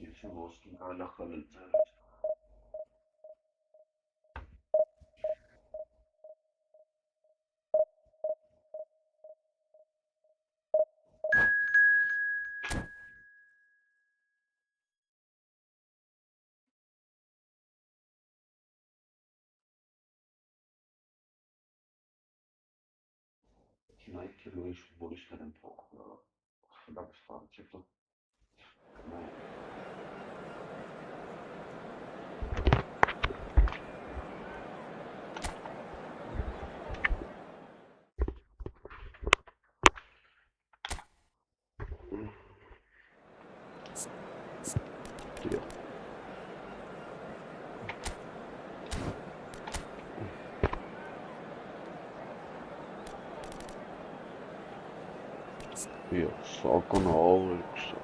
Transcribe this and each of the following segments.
Եսին ոսկին կարելի խլել ձեռից։ Չինայի քիլոյի ֆուտբոլիստներ են փոխում, խլապ սպառ չեպտո։ Սական ավերք սա։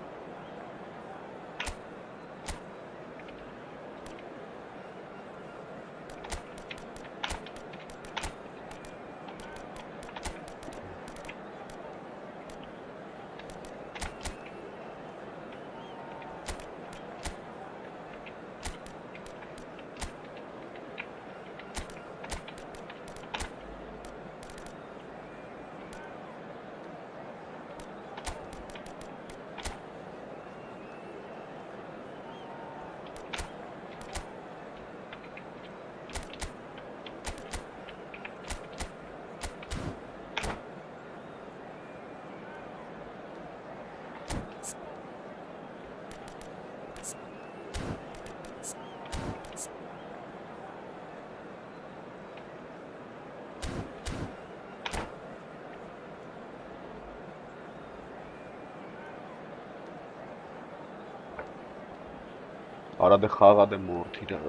Arada խաղադե մորթիրա։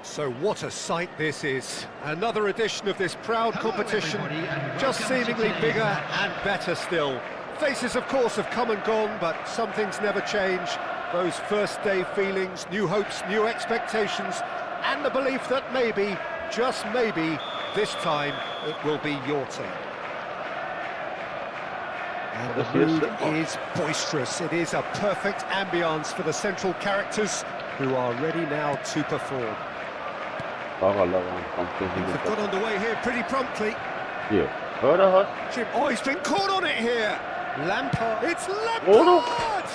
So what a sight this is. Another edition of this proud competition, just seemingly bigger and better still. Faces, of course, have come and gone, but some things never change. Those first day feelings, new hopes, new expectations, and the belief that maybe, just maybe, this time it will be your turn. And the mood is boisterous. It is a perfect ambience for the central characters who are ready now to perform. They've got underway here pretty promptly. Oh, he's been caught on it here. Lampard. It's Lampard!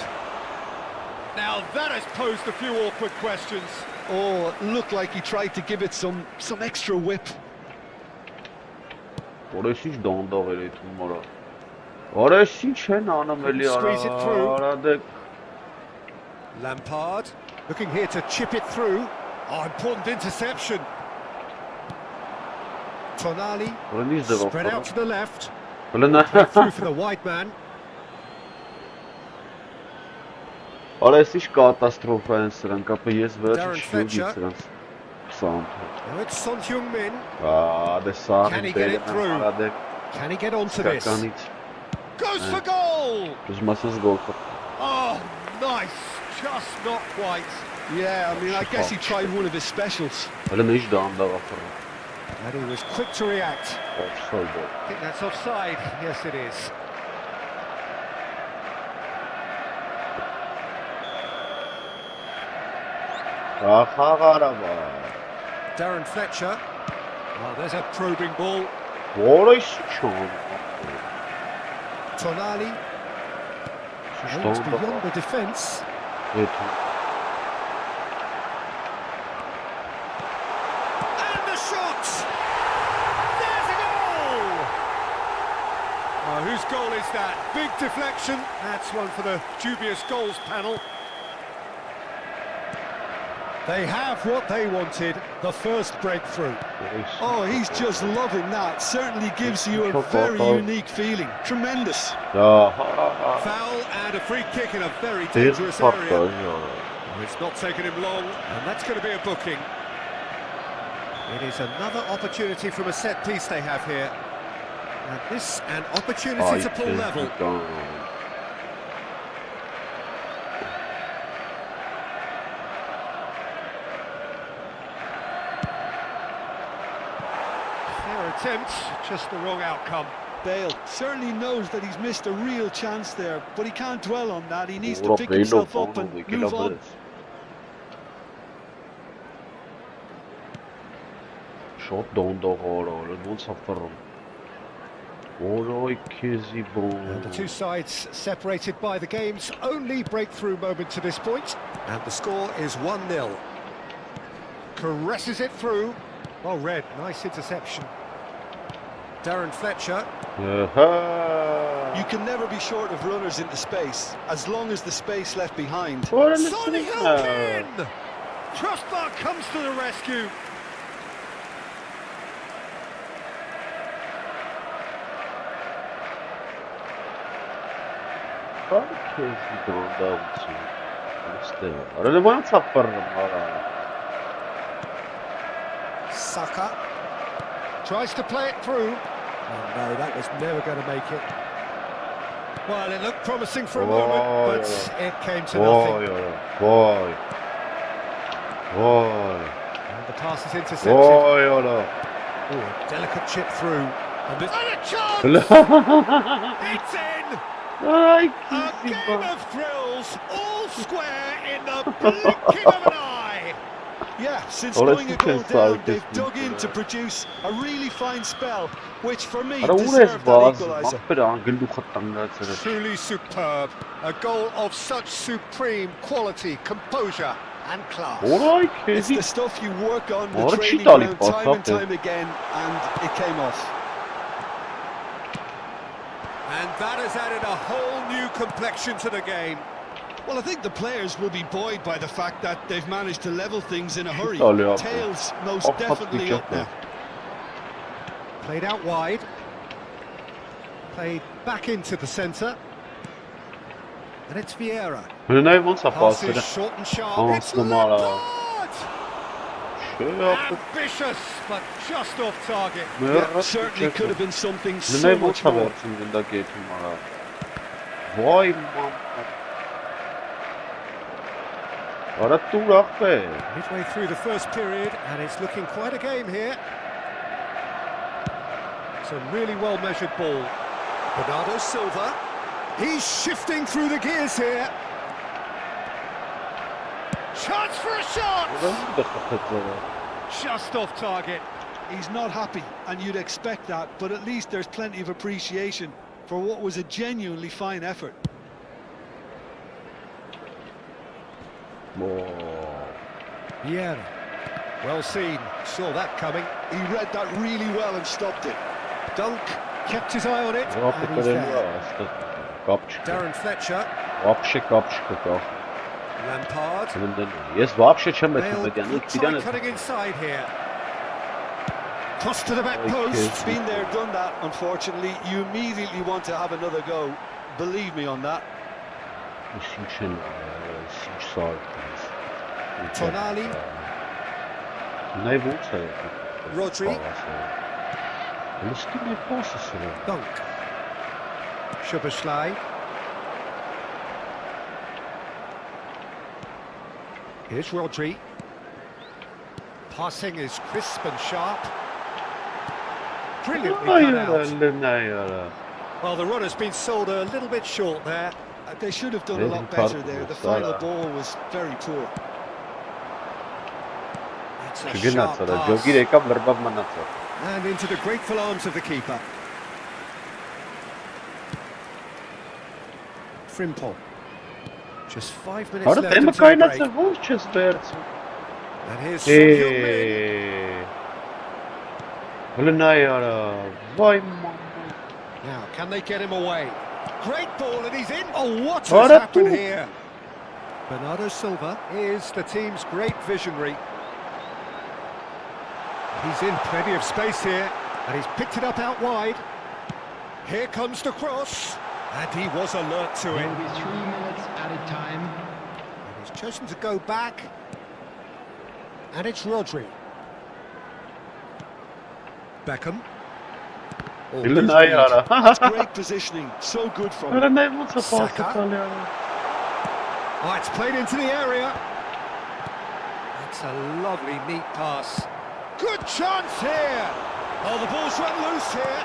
Now that has posed a few awkward questions. Oh, it looked like he tried to give it some extra whip. Squeeze it through. Lampard looking here to chip it through. Oh, important interception. Tonali spread out to the left. Through for the wide man. Արեսիչ կատաստրոֆա են սրանք, ապա ես վերջը շուտի սրանք սանտ։ Now it's Son Heung-min. Դե սաղ Can he get it through? Can he get onto this? Goes for goal! Ուզմասես գոլ։ Oh, nice. Just not quite. Yeah, I mean, I guess he tried one of his specials. Հələ ինչ դանդաղ ապրը։ And he was quick to react. Offside. I think that's offside. Yes, it is. Darren Fletcher. Oh, there's a probing ball. Tonali. It's beyond the defence. And the shot! There's a goal! Oh, whose goal is that? Big deflection. That's one for the dubious goals panel. They have what they wanted, the first breakthrough. Oh, he's just loving that. Certainly gives you a very unique feeling. Tremendous. Foul and a free kick in a very dangerous area. It's not taken him long, and that's going to be a booking. It is another opportunity from a set piece they have here. And this an opportunity to pull level. Fair attempt, just the wrong outcome. Bale certainly knows that he's missed a real chance there, but he can't dwell on that. He needs to pick himself up and move on. Shot down the hole, don't suffer. And the two sides separated by the game's only breakthrough moment to this point. And the score is 1-0. Caresses it through. Well read, nice interception. Darren Fletcher. You can never be short of runners into space, as long as the space left behind. Sonny in! Crossbar comes to the rescue. Saka tries to play it through. Oh no, that was never going to make it. Well, it looked promising for a moment, but it came to nothing. And the pass is intercepted. Oh, a delicate chip through. And a chance! It's in! A game of thrills, all square in the blinking of an eye. Yeah, since going a goal down, they've dug in to produce a really fine spell, which for me deserved that equaliser. Truly superb. A goal of such supreme quality, composure and class. It's the stuff you work on the training ground time and time again, and it came off. And that has added a whole new complexion to the game. Well, I think the players will be buoyed by the fact that they've managed to level things in a hurry. Tails most definitely up there. Played out wide. Played back into the centre. And it's Vieira. Pass is short and sharp. It's Lampard! Ambitious, but just off target. Yeah, certainly could have been something so much more. Midway through the first period, and it's looking quite a game here. It's a really well-measured ball. Bernardo Silva. He's shifting through the gears here. Chance for a shot! Just off target. He's not happy, and you'd expect that, but at least there's plenty of appreciation for what was a genuinely fine effort. Yeah, well seen, saw that coming. He read that really well and stopped it. Dunk kept his eye on it, and he's there. Darren Fletcher. Lampard. Bale cutting inside here. Cross to the back post. Been there, done that, unfortunately. You immediately want to have another go. Believe me on that. Tonali. Rodri. Dunk. Szoboszlai. Here's Rodri. Passing is crisp and sharp. Brilliantly cut out. Well, the runner's been sold a little bit short there. They should have done a lot better there. The final ball was very poor. It's a sharp pass. And into the grateful arms of the keeper. Frimpong. Just 5 minutes left until the break. And here's Son Heung-min. Now, can they get him away? Great ball, and he's in. Oh, what has happened here? Bernardo Silva is the team's great visionary. He's in plenty of space here, and he's picked it up out wide. Here comes the cross, and he was alert to it. There will be 3 minutes added time. And he's chosen to go back, and it's Rodri. Beckham. Oh, that's great positioning, so good from him. Saka. Oh, it's played into the area. That's a lovely, neat pass. Good chance here. Oh, the ball's run loose here.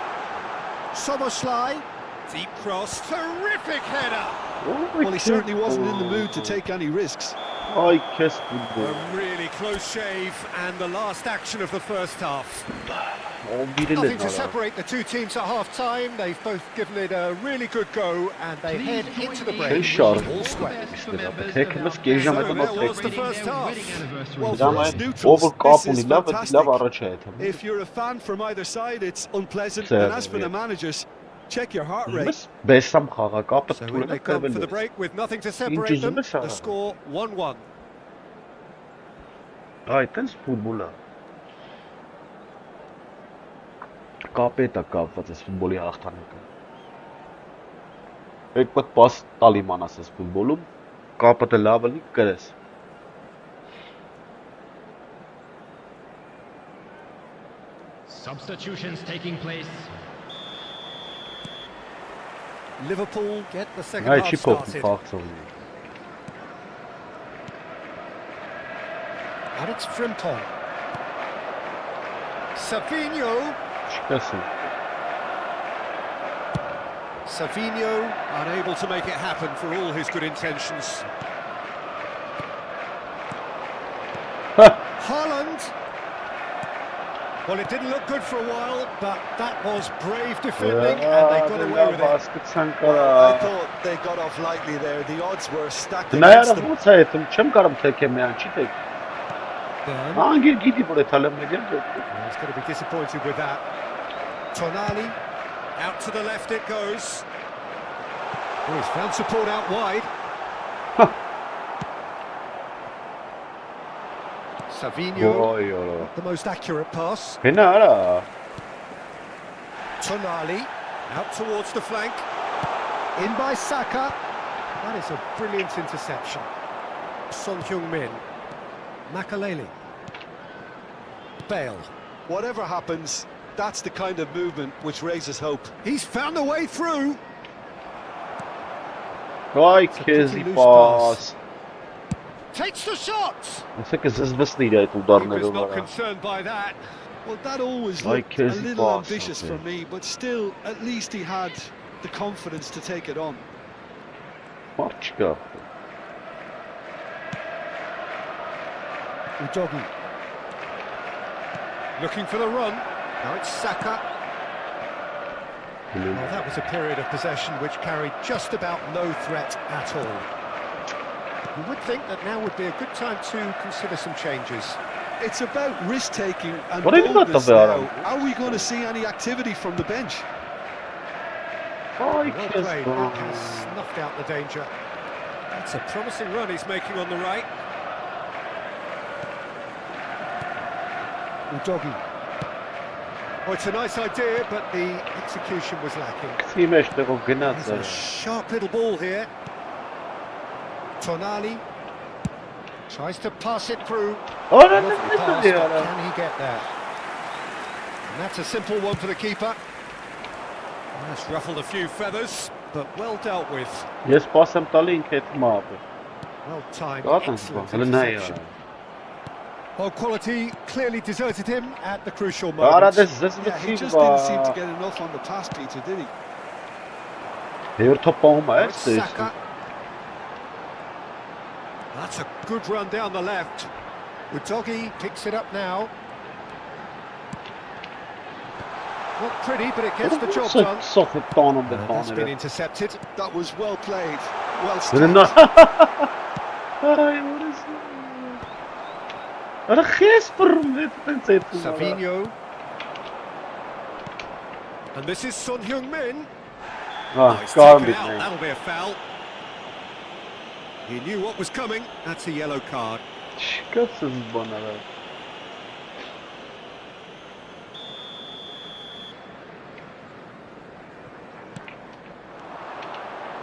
Soboslai. Deep cross. Terrific header. Well, he certainly wasn't in the mood to take any risks. A really close shave, and the last action of the first half. Nothing to separate the two teams at half-time. They've both given it a really good go, and they head into the break. So there was the first half. Well, for us neutrals, this is fantastic. If you're a fan from either side, it's unpleasant. And as for the managers, check your heart rate. So when they come for the break with nothing to separate them, the score 1-1. Այդտենց ֆուտբոլը կապետ է կապված այս ֆուտբոլի հաղթանակը։ Այդ պետք պաս տալ իմանաս այս ֆուտբոլում, կապը դե լավ լինի կրես։ Substitutions taking place. Liverpool get the second half started. And it's Frimpong. Savinho. Savinho unable to make it happen for all his good intentions. Haaland. Well, it didn't look good for a while, but that was brave defending, and they got away with it. I thought they got off lightly there. The odds were stacked against them. It's going to be disappointed with that. Tonali, out to the left it goes. Oh, he's found support out wide. Savinho, the most accurate pass. Tonali, out towards the flank. In by Saka. That is a brilliant interception. Son Heung-min. Makaleli. Bale. Whatever happens, that's the kind of movement which raises hope. He's found a way through. Pass. Takes the shot. He was not concerned by that. Well, that always looked a little ambitious for me, but still, at least he had the confidence to take it on. Udogi. Looking for the run. Now it's Saka. Well, that was a period of possession which carried just about no threat at all. You would think that now would be a good time to consider some changes. It's about risk-taking and boldness now. Are we going to see any activity from the bench? Well played, that has snuffed out the danger. That's a promising run he's making on the right. Udogi. Oh, it's a nice idea, but the execution was lacking. There's a sharp little ball here. Tonali tries to pass it through. Can he get there? And that's a simple one for the keeper. That's ruffled a few feathers, but well dealt with. Yes, pass him Tallink hit well timed. Excellent interception. Well, quality clearly deserted him at the crucial moment. He just didn't seem to get enough on the pass, Peter, did he? Saka. That's a good run down the left. Udogi picks it up now. Not pretty, but it gets the job done. That's been intercepted. That was well played. Well studied. Savinho. And this is Son Heung-min. That'll be a foul. He knew what was coming. That's a yellow card.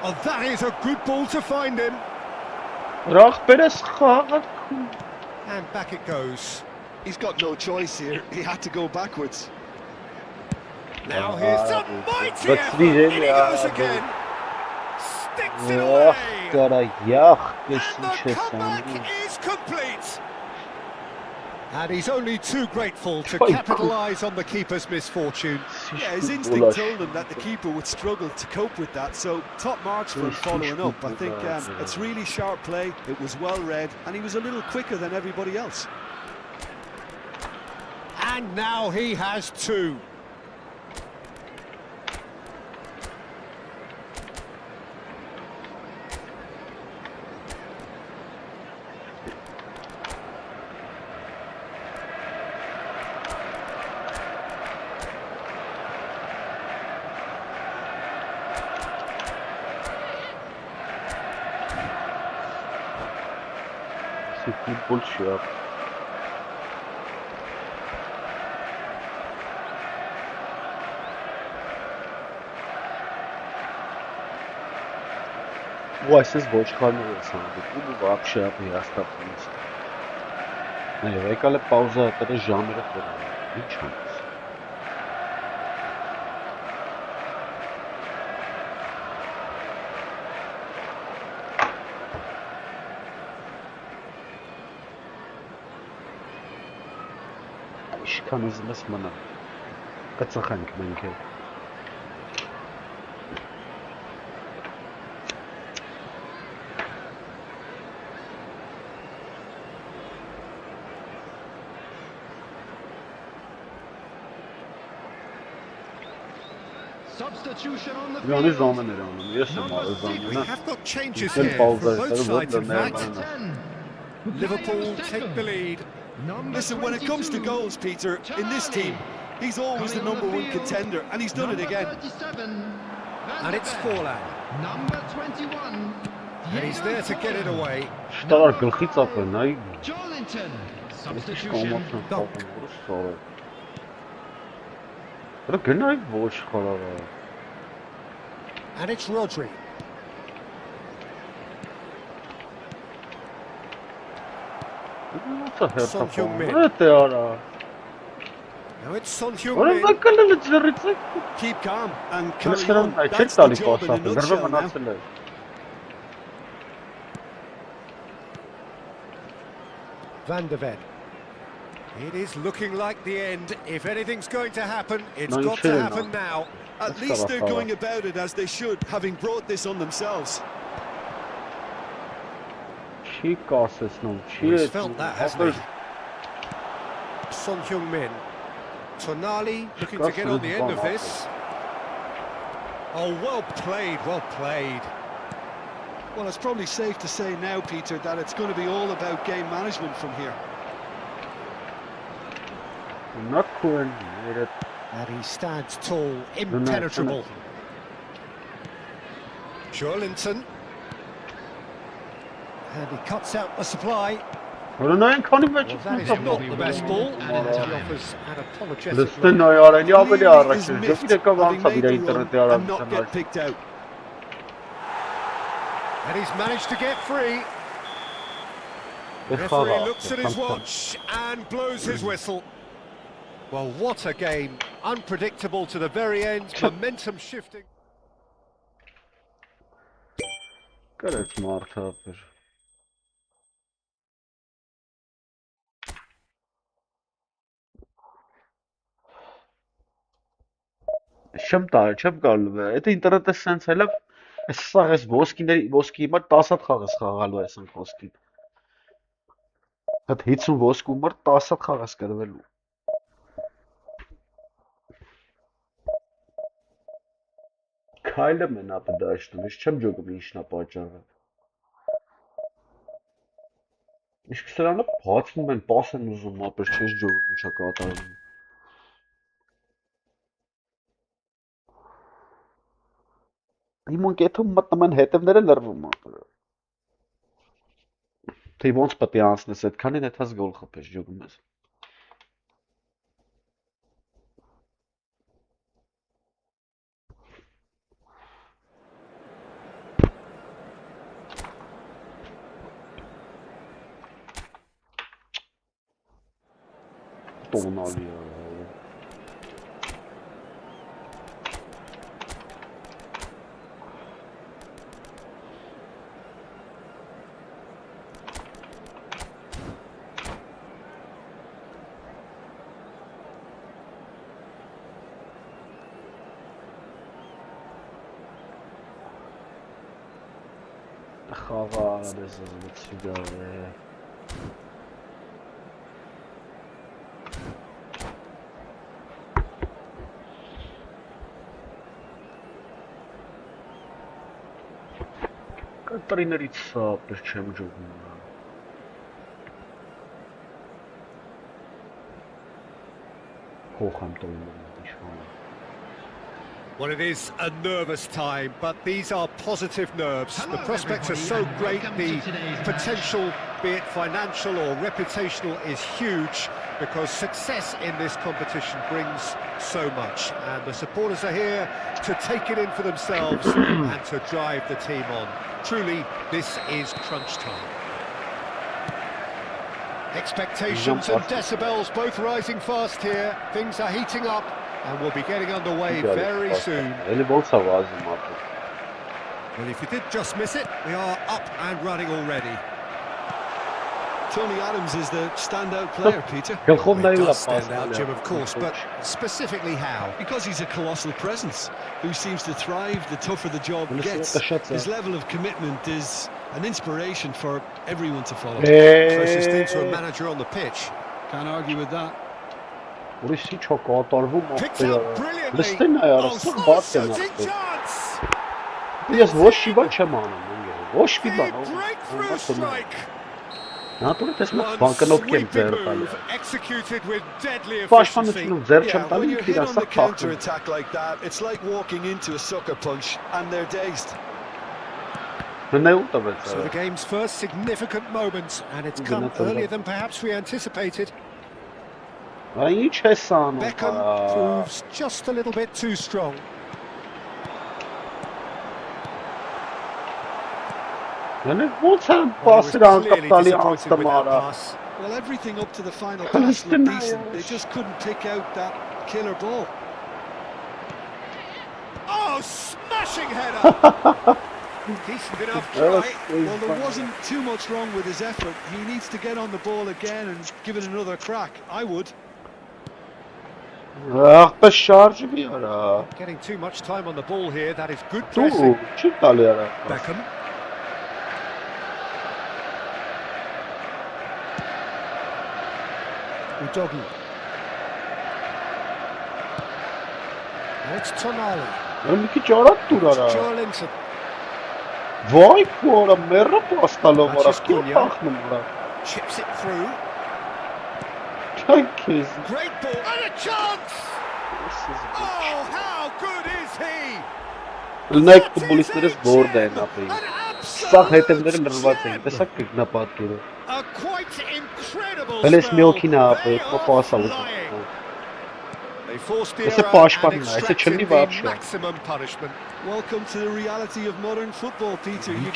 Oh, that is a good ball to find him. And back it goes. He's got no choice here. He had to go backwards. Now here's a mighty effort. In he goes again. Sticks it away. And the comeback is complete. And he's only too grateful to capitalise on the keeper's misfortune. Yeah, his instinct told him that the keeper would struggle to cope with that, so top marks for him following up. I think it's really sharp play, it was well read, and he was a little quicker than everybody else. And now he has two. Bullshit. Вася с бочками вообще остался. Եկալ է պաուզա, այդտեղ ժամերը խորը, ինչ անց։ Ինչքան ուզում ես մնա, կծխենք մենք էլ։ Substitution on the We field. We have got changes here from both sides in fact. Liverpool take the lead. Listen, when it comes to goals, Peter, in this team, he's always the #1 contender, and he's done it again. And it's Forlan. Number 21. And he's there to get it away. Շտար գլխից ապեն, այ Jolinton. Ես Substitution. Դա գնայ ոչ խորավա։ And it's Rodri. Son Heung-min. Now it's Son Heung-min. Keep calm and carry on. That's the job in a nutshell now. Van de Ven. It is looking like the end. If anything's going to happen, it's got to happen now. At least they're going about it as they should, having brought this on themselves. He's felt that, hasn't he? Son Heung-min. Tonali looking to get on the end of this. Oh, well played, well played. Well, it's probably safe to say now, Peter, that it's going to be all about game management from here. Not coordinated. And he stands tall, impenetrable. Jolinton. And he cuts out the supply. Well, that is not the best ball. He offers an apologetic and not get picked out. And he's managed to get free. The referee looks at his watch and blows his whistle. Well, what a game. Unpredictable to the very end, momentum shifting. Good, smart hopper. Չեմ գալու է, այդ ինտերնետը սենց հելա, այս սաղ ես ոսկի մար 10 հատ խաղ ես խաղալու ես ընք ոսկին, հատ 50 ոսկու մար 10 հատ խաղ ես կրվելու, քայլը մեն ապը դաշնում, ես չեմ ջոգում ինչնա պաճարը, իսկ սրանը բացնում են, պաս են ուզում, ապեր չես ջոգում ինչա կատարում, Իմ ընկեթում մտնում են հետևները լրվում ապրը։ Թե ոնց պետք է անցնես այդքանին հետաս գոլ խփես ջոգում ես։ Տոնալի է։ Խաղա դες սուգա է։ Կտրիներից սապր չեմ ջոգում։ Հոխ եմ տոնում իշխանը։ Well, it is a nervous time, but these are positive nerves. The prospects are so great, the potential, be it financial or reputational, is huge because success in this competition brings so much. And the supporters are here to take it in for themselves and to drive the team on. Truly, this is crunch time. Expectations and decibels both rising fast here. Things are heating up. And we'll be getting underway very soon. Well, if you did just miss it, we are up and running already. Tony Adams is the standout player, Peter. He does stand out, Jim, of course, but specifically how? Because he's a colossal presence who seems to thrive the tougher the job gets. His level of commitment is an inspiration for everyone to follow. Closest thing to a manager on the pitch. Can't argue with that. Ուրիշի չո կատարվում Picked up brilliantly. Լստեն է արը, սա բաց են ասել։ Ես ոչ մի բան չեմ անում, ոչ մի բան։ Նա տուրը տես մեկ բանկնոտ կեմ ձեր տալի։ Պաշտպանությունում ձեր չեմ տալի, ինքն իրան սա փախնում։ It's like walking into a sucker punch and they're dazed. So the game's first significant moment, and it's come earlier than perhaps we anticipated. Beckham proves just a little bit too strong. Well, everything up to the final pass looked decent. They just couldn't pick out that killer ball. Oh, smashing header! Decent enough try. Well, there wasn't too much wrong with his effort. He needs to get on the ball again and give it another crack. I would. Getting too much time on the ball here. That is good pressing. Beckham. Udogi. It's Tonali. Joelinton. Chips it through. Great ball and a chance! Oh, how good is he? Լնայք ֆուտբոլիստները զբորդ են ապրին։ Սաղ հետևները լրված են, տեսակ կգնապատկերը։ Հենց մի օքին է ապրել, պապասա ուզում։ Ես է պաշպանն է, ես է չլնի վարշա։ Welcome to the reality of modern football, Peter. You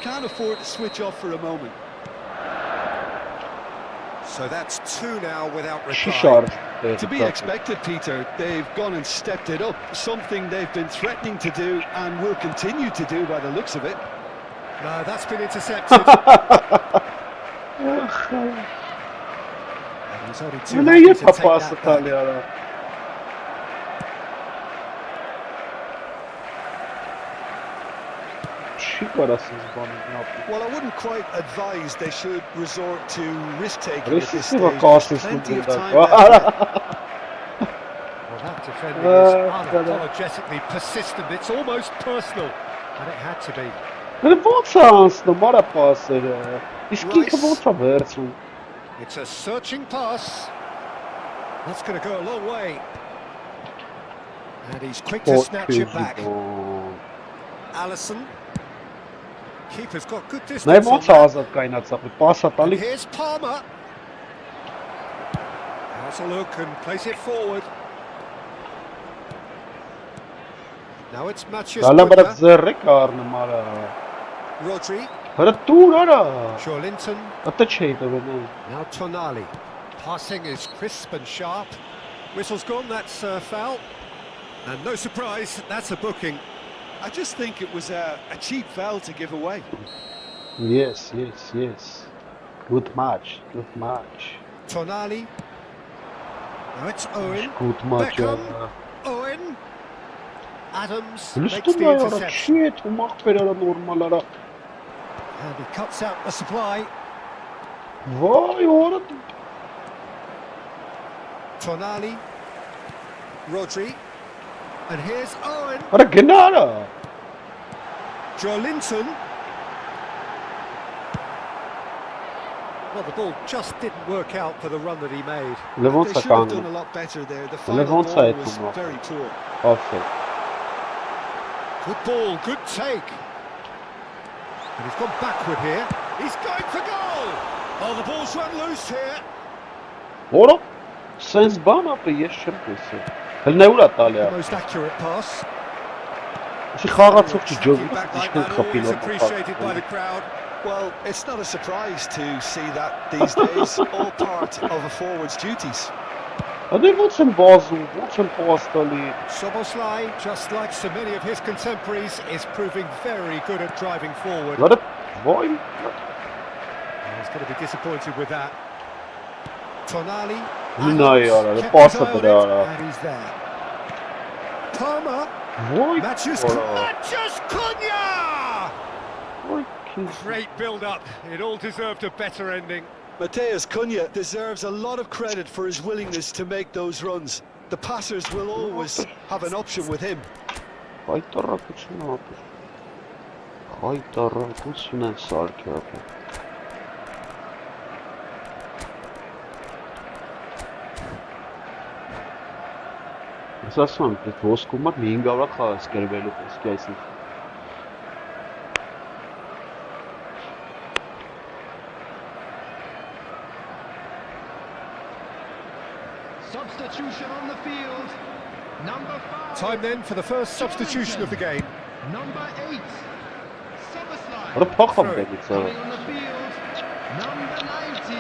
can't afford to switch off for a moment. So that's two now without reply. To be expected, Peter. They've gone and stepped it up. Something they've been threatening to do and will continue to do by the looks of it. No, that's been intercepted. He's only too happy to take that back. Well, I wouldn't quite advise they should resort to risk-taking at this stage. There's plenty of time left. Well, that defending is unapologetically persistent. It's almost personal, and it had to be. It's a searching pass. That's going to go a long way. And he's quick to snatch it back. Alisson. Keeper's got good Նայ distance on ոնց է that. ազատ կայնացավ, պասա And տալի։ here's Palmer. Has a look and plays it forward. Now it's Matthias Դալա բրա Cunha. ձեռը կառնում արա։ Rodri. Հələ դուր արա։ Joelinton. Ատա չի տվել։ Now Tonali. Passing is crisp and sharp. Whistle's gone, that's a foul. And no surprise, that's a booking. I just think it was a cheap foul to give away. Yes. Good match. Tonali. Now it's Owen. Good match. Beckham. Owen. Adams makes Լստում the է արա, interception. չի է ու մախվեր արա նորմալ արա։ And he cuts out the supply. Վայ, արա Tonali. Rodri. And here's Owen. Արա գնա արա։ Joelinton. Well, the ball just didn't work out for the run that he made. Լևոնց They է should have done կանգնում։ a lot better there. The final Levonsa ball է was դնում։ very poor. Ովքեր։ Good ball, good take. And he's gone backward here. He's going for goal. Oh, the ball's run loose here. Որո՞։ Սենց բան ապը ես չեմ տեսել։ Հələ ուրա տալի The է։ most accurate pass. Չի խաղացող չի Tracking ջոկի, back like ինչքան that, խփին always appreciated by the crowd. Well, it's not a surprise to see that these days, all part of a forward's duties. Ադե ոնց են բազում, ոնց են փոս տալի։ Soboslai, just like so many of his contemporaries, is proving very good at driving forward. Վարը վայ։ He's going to be disappointed with that. Tonali. Նայ արա, Kept his պասը eye on դրա it, արա։ and he's there. Palmer. Վայ։ Matthias Cunha! Վայ, քիչ։ Great build-up. It all deserved a better ending. Matheus Cunha deserves a lot of credit for his willingness to make those runs. The passers will always have an option with him. Հայտարարություն ապը։ Հայտարարություն են սարքի ապը։ Ես ասում եմ, այդ ոսկումա 500 խաղաց գրվելու ոսկի այսինքն։ Substitution on the field. Number 5. Time then for the first substitution of the game. Number 8. Soboslai. Որը փոխում դեպից Coming on the field. Number 19.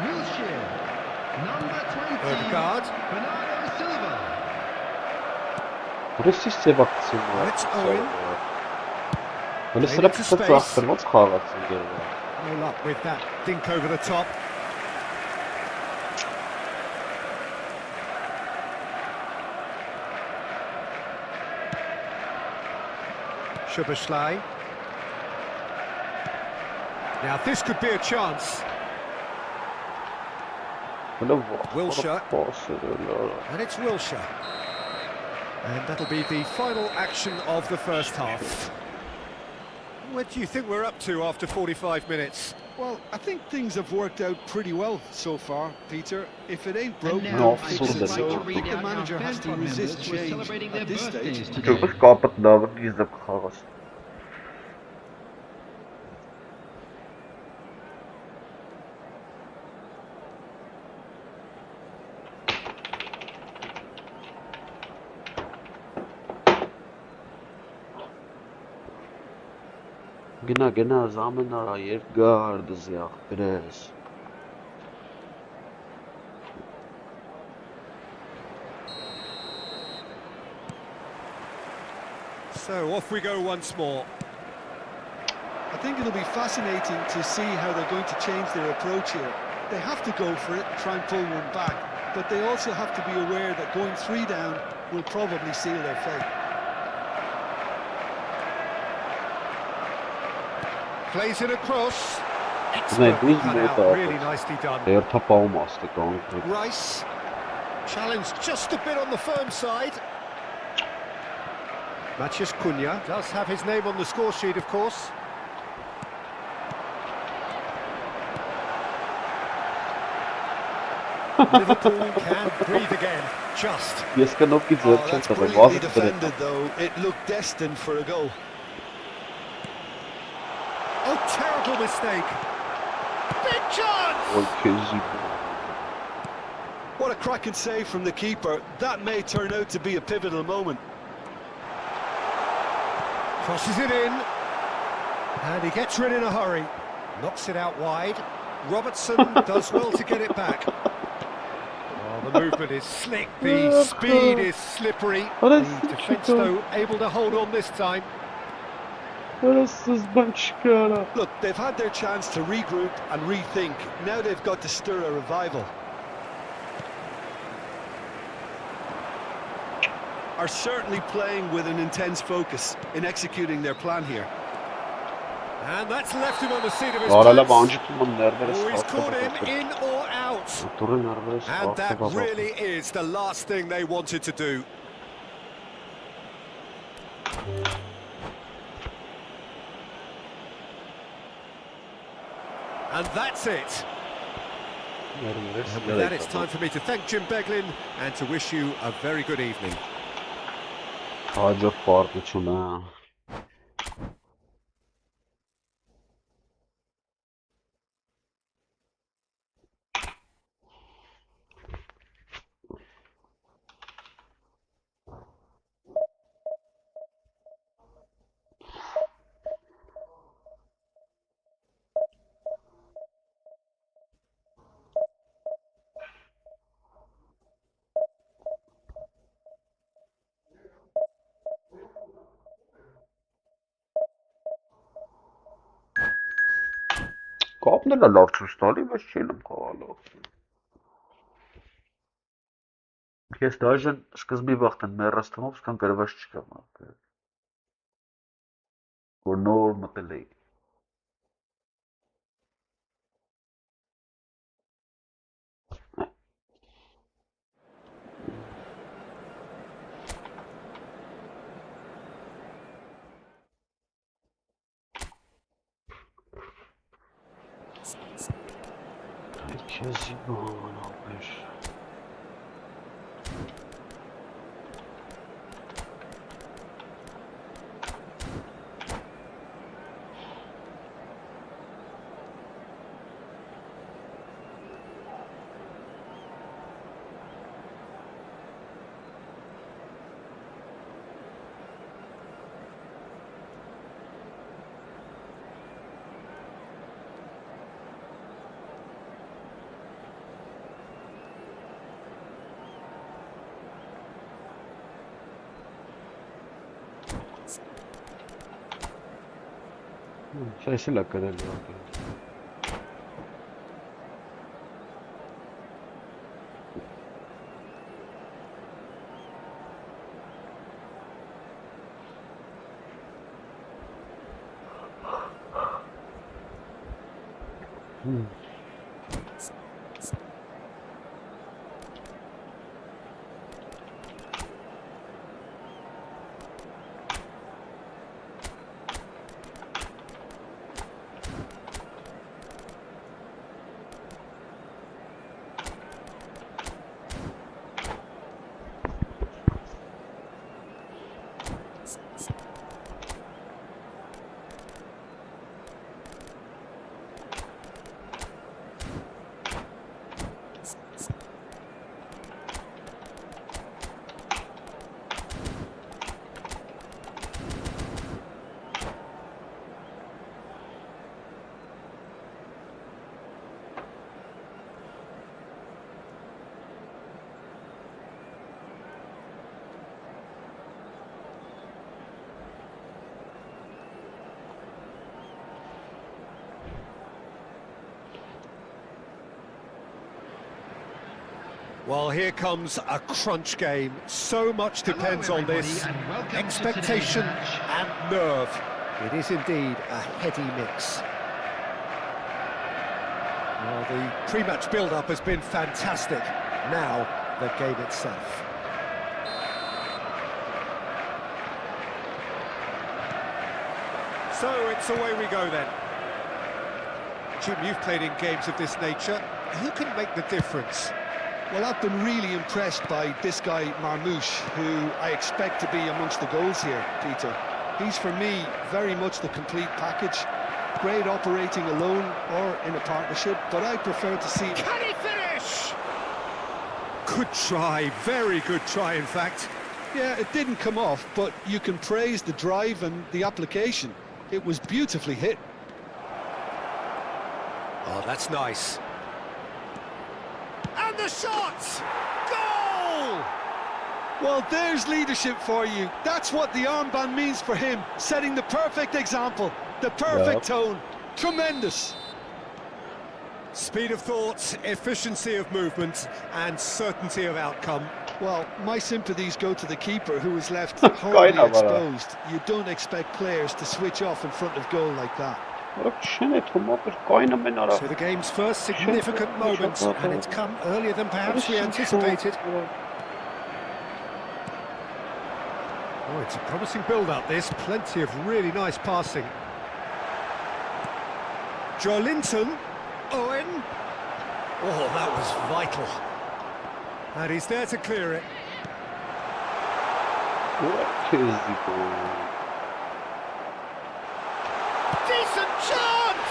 Wilshere. Number 20. Odegaard. Bernardo Silva. Ռուսից ծեվակցում է։ It's Owen. Հələ սրա փոխած ախտր ոնց խաղաց ինձ։ No luck with that dink over the top. Soboslai. Now this could be a chance. Wilshere. And it's Wilshere. And that'll be the final action of the first half. What do you think we're up to after 45 minutes? Well, I think things have worked out pretty well so far, Peter. If it ain't broke, And now No, I'd sort of just like to the- read the out manager our has fan to club resist members who are change celebrating their at this birthdays stage. today. Չգուշ կապը դավը գիզը խաղաց։ Գնա զամենարա երկար դզի աղբերես։ So off we go once more. I think it'll be fascinating to see how they're going to change their approach here. They have to go for it, try and pull one back, but they also have to be aware that going 3 down will probably seal their fate. Plays it across. They Excellent do cut make out, that. really nicely done. Երթապահում աստի Rice. Challenged just a bit on the firm side. Matthias Cunha does have his name on the score sheet, of course. Liverpool can breathe again, just. Ես կնովքի Oh, ձեր չեմ that's տվել, brilliantly վազը դրել։ defended though. It looked destined for a goal. critical mistake. Big chance! What a cracking save from the keeper. That may turn out to be a pivotal moment. Crosses it in. And he gets rid in a hurry. Knocks it out wide. Robertson does well to get it back. Oh, the movement is slick, the speed is slippery. The defence, though, able to hold on this time. Look, they've had their chance to regroup and rethink. Now they've got to stir a revival. Are certainly playing with an intense focus in executing their plan here. And that's left him on the seat of his pants. Oh, he's caught him in or out. And that really is the last thing they wanted to do. And that's it. And with that, it's time for me to thank Jim Beglin and to wish you a very good evening. Կապներն էլ լավ ցույց տալի, բայց չեմ խաղալով։ Ես դաժան սկզբի վախտան մեռած թվով սկան գրված չկամ, որ նոր մտել էի։ Քեզի բանալներ։ Sai se la cadella. Well, here comes a crunch game. So much depends on this. Expectation and nerve. It is indeed a heady mix. Well, the pre-match build-up has been fantastic. Now, the game itself. So, it's away we go then. Jim, you've played in games of this nature. Who can make the difference? Well, I've been really impressed by this guy, Marmoush, who I expect to be amongst the goals here, Peter. He's, for me, very much the complete package. great operating alone or in a partnership, but I prefer to see... Can he finish? Good try, very good try in fact. Yeah, it didn't come off, but you can praise the drive and the application. It was beautifully hit. Oh, that's nice. And the shot! Goal! Well, there's leadership for you. That's what the armband means for him, setting the perfect example, the perfect tone. Tremendous. Speed of thought, efficiency of movement, and certainty of outcome. Well, my sympathies go to the keeper, who was left horribly exposed. You don't expect players to switch off in front of goal like that. So the game's first significant moment, and it's come earlier than perhaps we anticipated. Oh, it's a promising build-up, this. Plenty of really nice passing. Joelinton. Owen. Oh, that was vital. And he's there to clear it. Decent chance!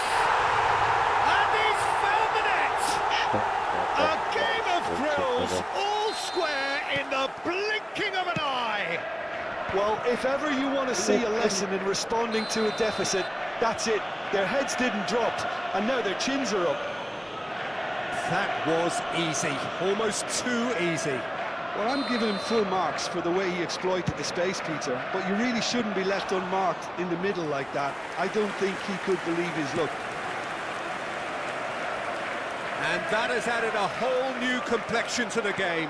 And he's found the net! A game of thrills, all square in the blinking of an eye! Well, if ever you want to see a lesson in responding to a deficit, that's it. Their heads didn't drop, and now their chins are up. That was easy, almost too easy. Well, I'm giving him full marks for the way he exploited the space, Peter, but you really shouldn't be left unmarked in the middle like that. I don't think he could believe his luck. And that has added a whole new complexion to the game.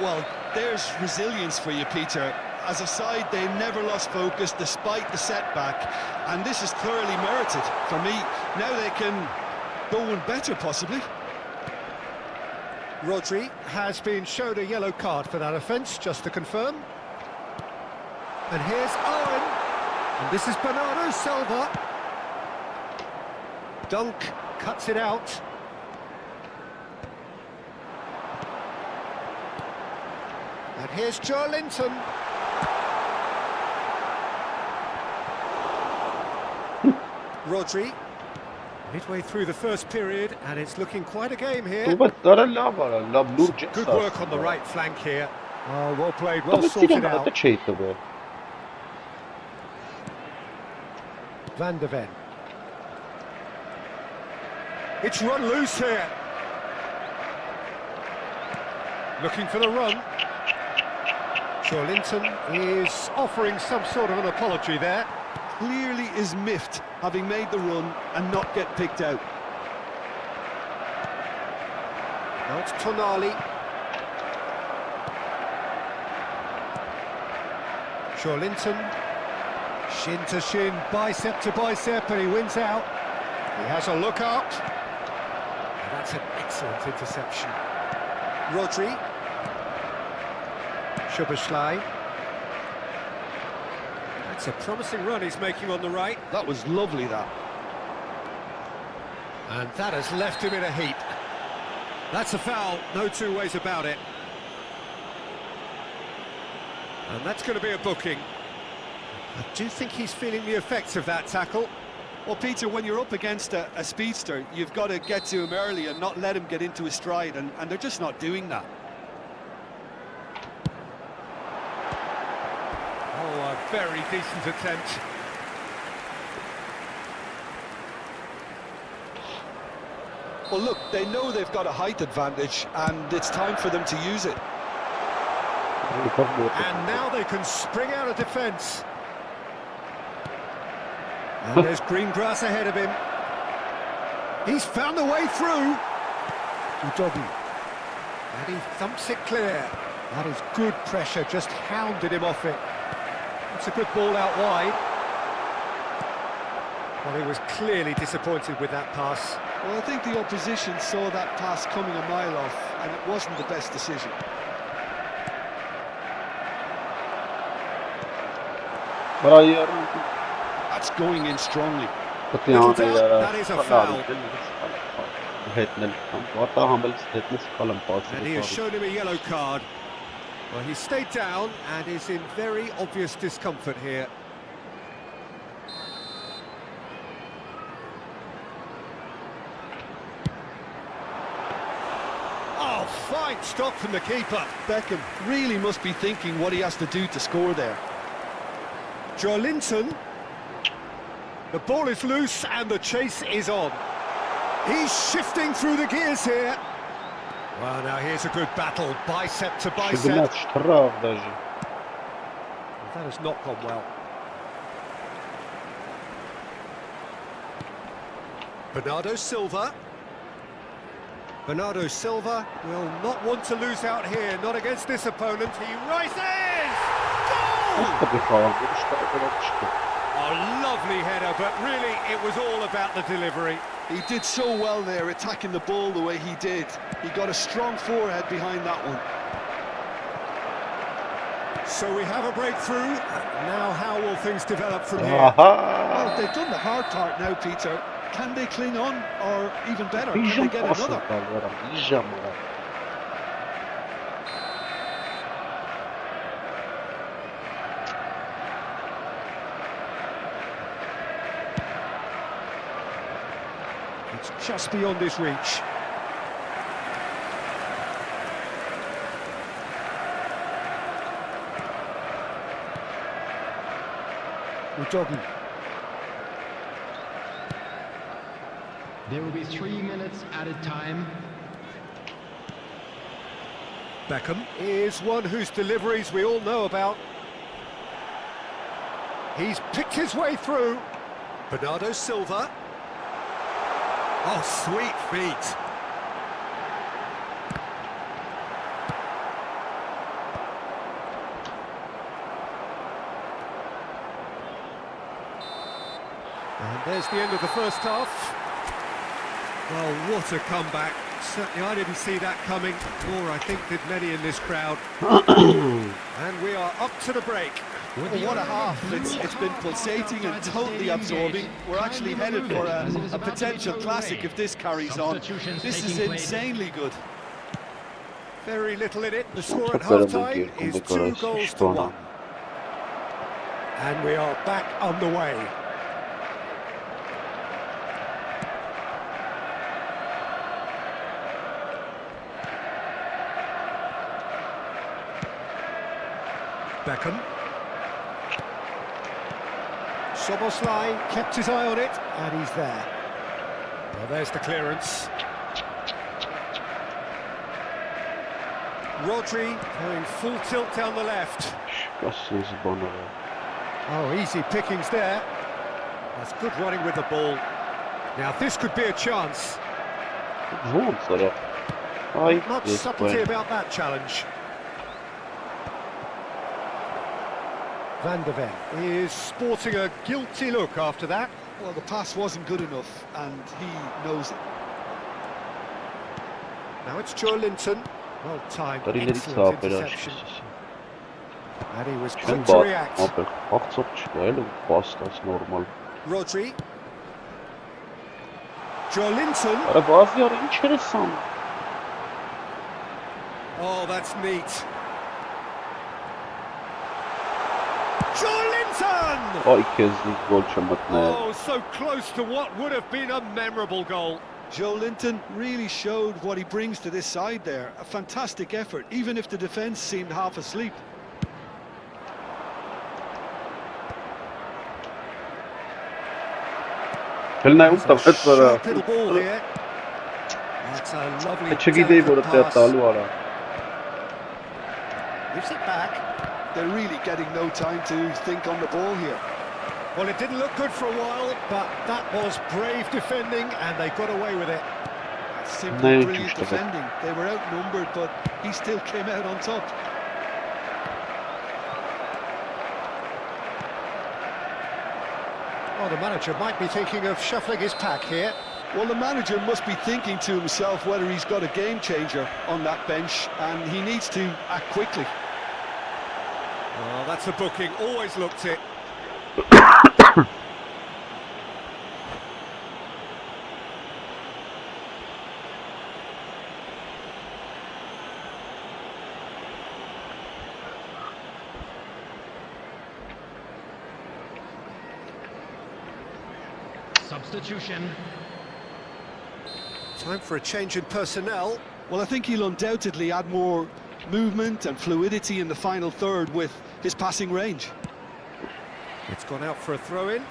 Well, there's resilience for you, Peter. As a side, they never lost focus despite the setback, and this is thoroughly merited for me. Now they can go one better, possibly. Rodri has been shown a yellow card for that offence, just to confirm. And here's Owen, and this is Bernardo Silva. Dunk cuts it out. And here's Joelinton. Rodri, midway through the first period, and it's looking quite a game here. Good work on the right flank here. Oh, well played, well sorted out. Van de Ven. It's run loose here. Looking for the run. Joelinton is offering some sort of an apology there. Clearly is miffed, having made the run and not get picked out. Now it's Tonali. Joelinton. Shin to shin, bicep to bicep, and he wins out. He has a look up. And that's an excellent interception. Rodri. Szoboszlai. That's a promising run he's making on the right. That was lovely, that. And that has left him in a heap. That's a foul, no two ways about it. And that's going to be a booking. I do think he's feeling the effects of that tackle. Well, Peter, when you're up against a speedster, you've got to get to him early and not let him get into his stride, and they're just not doing that. Oh, a very decent attempt. Well, look, they know they've got a height advantage, and it's time for them to use it. And now they can spring out of defence. And there's green grass ahead of him. He's found a way through. Udogie. And he thumps it clear. That is good pressure, just hounded him off it. It's a good ball out wide. Well, he was clearly disappointed with that pass. Well, I think the opposition saw that pass coming a mile off, and it wasn't the best decision. That's going in strongly. That is a foul. And he has shown him a yellow card. Well, he stayed down and is in very obvious discomfort here. stop from the keeper. Beckham really must be thinking what he has to do to score there. Joelinton. The ball is loose and the chase is on. He's shifting through the gears here. Well, now here's a good battle, bicep to bicep. Шагнат, штраф даже. That has not gone well. Bernardo Silva. Bernardo Silva will not want to lose out here, not against this opponent. He rises! Goal! A lovely header, but really it was all about the delivery. He did so well there, attacking the ball the way he did. He got a strong forehead behind that one. So we have a breakthrough. Now how will things develop from here? Well, they've done the hard part now, Peter. Can they cling on, or even better, can they get another? It's just beyond his reach. Udogi. There will be 3 minutes added time. Beckham is one whose deliveries we all know about. He's picked his way through. Bernardo Silva. Oh, sweet feet. And there's the end of the first half. Well, what a comeback. Certainly I didn't see that coming, nor I think did many in this crowd. And we are up to the break. Well, what a half. It's been pulsating and totally absorbing. We're actually headed for a potential classic if this carries on. This is insanely good. Very little in it. The score at half-time is 2-1. And we are back on the way. Beckham. Szoboszlai kept his eye on it, and he's there. Well, there's the clearance. Rodri going full tilt down the left. Oh, easy pickings there. That's good running with the ball. Now this could be a chance. Much subtlety about that challenge. Van de Ven is sporting a guilty look after that. Well, the pass wasn't good enough, and he knows it. Now it's Joelinton. Well timed, excellent interception. And he was quick to react. Rodri. Joelinton. Oh, that's neat. Joelinton! Oh, so close to what would have been a memorable goal. Joelinton really showed what he brings to this side there. A fantastic effort, even if the defence seemed half asleep. Sharp little ball here. That's a lovely pass. Gives it back. They're really getting no time to think on the ball here. Well, it didn't look good for a while, but that was brave defending, and they got away with it. Simply brilliant defending. They were outnumbered, but he still came out on top. Well, the manager might be thinking of shuffling his pack here. Well, the manager must be thinking to himself whether he's got a game changer on that bench, and he needs to act quickly. Well, that's a booking, always looked it. Substitution. Time for a change in personnel. Well, I think he'll undoubtedly add more movement and fluidity in the final third with his passing range. It's gone out for a throw-in.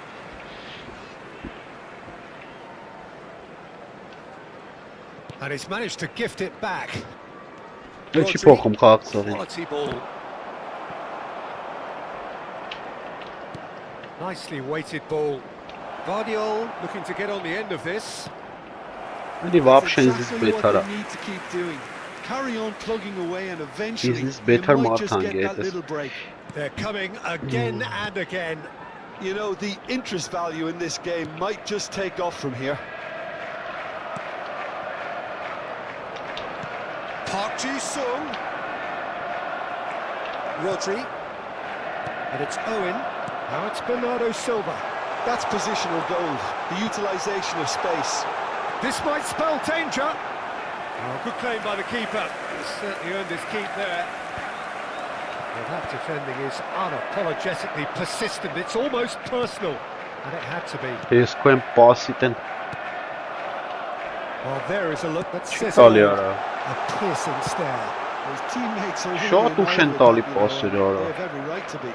And he's managed to gift it back. Quality ball. Nicely weighted ball. Guardiola looking to get on the end of this. That's exactly what they need to keep doing. Carry on plugging away and eventually you might just get that little break. They're coming again and again. You know, the interest value in this game might just take off from here. Park Ji-sung. Rodri. And it's Owen. Now it's Bernardo Silva. That's positional gold, the utilisation of space. This might spell danger. Oh, good claim by the keeper. He's certainly earned his keep there. Well, that defending is unapologetically persistent. It's almost personal, and it had to be. Well, there is a look that says it all. A piercing stare. His teammates are really they have every right to be.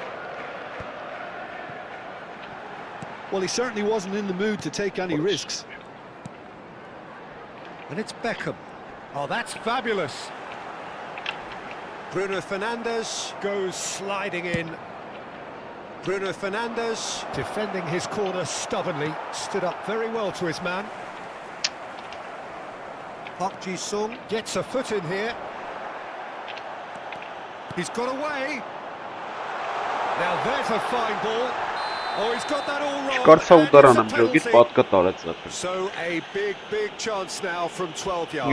Well, he certainly wasn't in the mood to take any risks. And it's Beckham. Oh, that's fabulous. Bruno Fernandes goes sliding in. Bruno Fernandes defending his corner stubbornly. Stood up very well to his man. Park Ji-sung gets a foot in here. He's got away. Now there's a fine ball. Oh, he's got that all wrong. So a big chance now from 12 yards.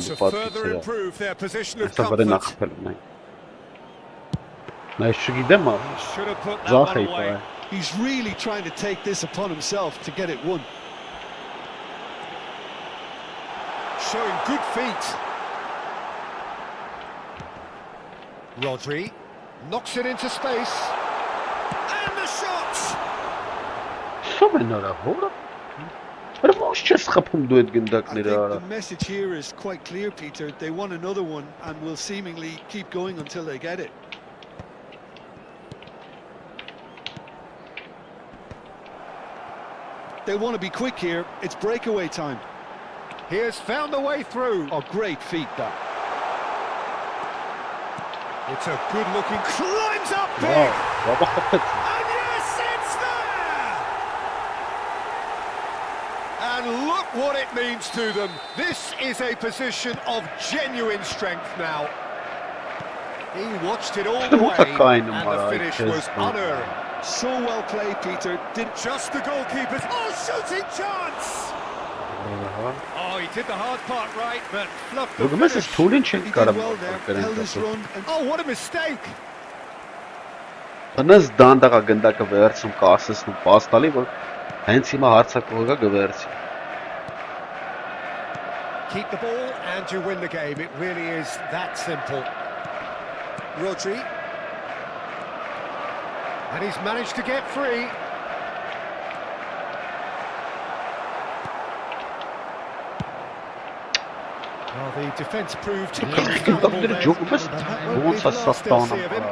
To further improve their position of comfort. Should have put that one away. He's really trying to take this upon himself to get it won. Showing good feet. Rodri knocks it into space. And the shot! I think the message here is quite clear, Peter. They want another one and will seemingly keep going until they get it. They want to be quick here. It's breakaway time. He has found a way through. Oh, great feat, that. It's a good-looking climbs up big. And yes, it's there. And look what it means to them. This is a position of genuine strength now. He watched it all the way, and the finish was unerring. So well played, Peter. Did just the goalkeeper's shooting chance. Oh, he did the hard part right, but fluffed the finish. He did well there, held his run. Oh, what a mistake! Keep the ball and you win the game. It really is that simple. Rodri. And he's managed to get free. Well, the defence proved infallible there. That won't be the last they'll see of him.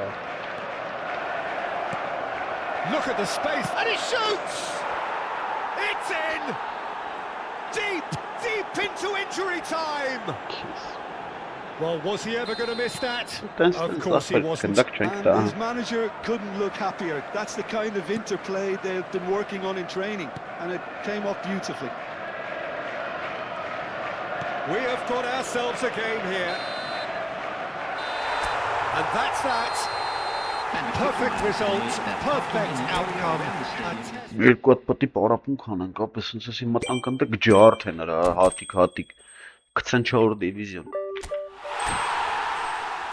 Look at the space, and he shoots! It's in! Deep into injury time! Well, was he ever going to miss that? Of course he wasn't. And his manager couldn't look happier. That's the kind of interplay they've been working on in training, and it came off beautifully. We have got ourselves a game here. And that's that. Perfect result, perfect outcome. Երկու հատ պետք է պարապում քանենք, ապես ոնց էսի մտանքանտը գջարդ են հրա, հատիկ 24 դիվիզիոն։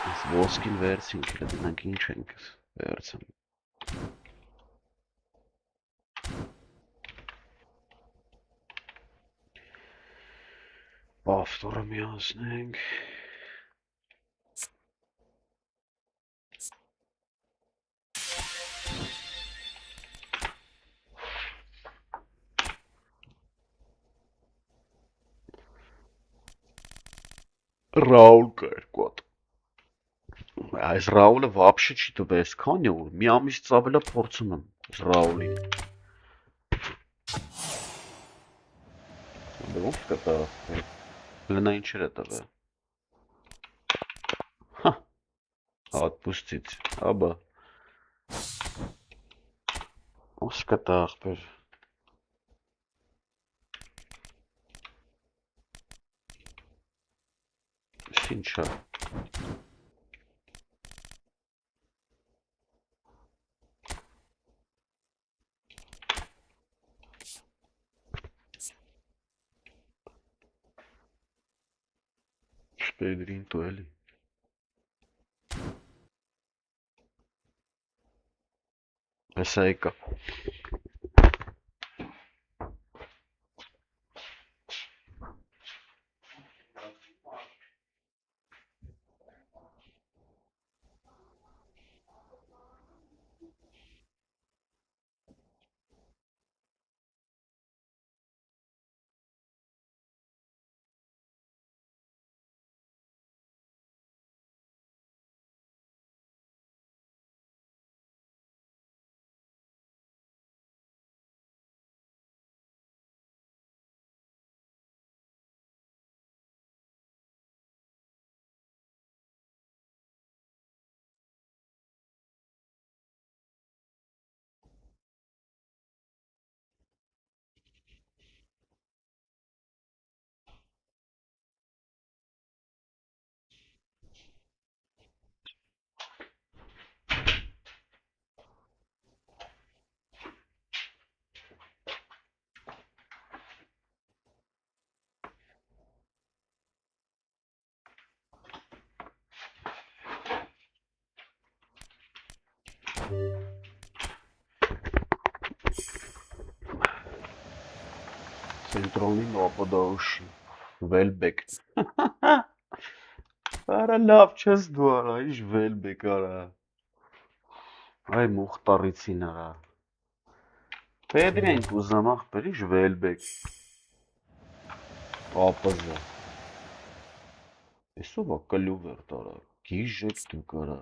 Այս ոսկին վերցին, դրանք ինչ ենք վերցան։ Բավտորը միացնենք։ Ռաուլ կերկոտ։ Այս Ռաուլը вообще չի տվես, քանի որ մի ամիսից ավելա փորձում եմ այս Ռաուլին։ Ոնց կտա։ Լնա ինչեր է տվել։ Հա, отпустить, աբա։ Ոնց կտա ախպեր։ Ինչա։ Շպեդրին տու էլի։ Հեսա եկա։ Centralni napadaşı. Welbeck. Արա լավ չես դու արա, ինչ Welbeck արա։ Այ Մուխտարիցին արա։ Պետրին կուզեմ ախպեր, ինչ Welbeck։ ԱՊԶ։ Էսով ա կլյուվեր տարա։ Գիժեք դուք արա։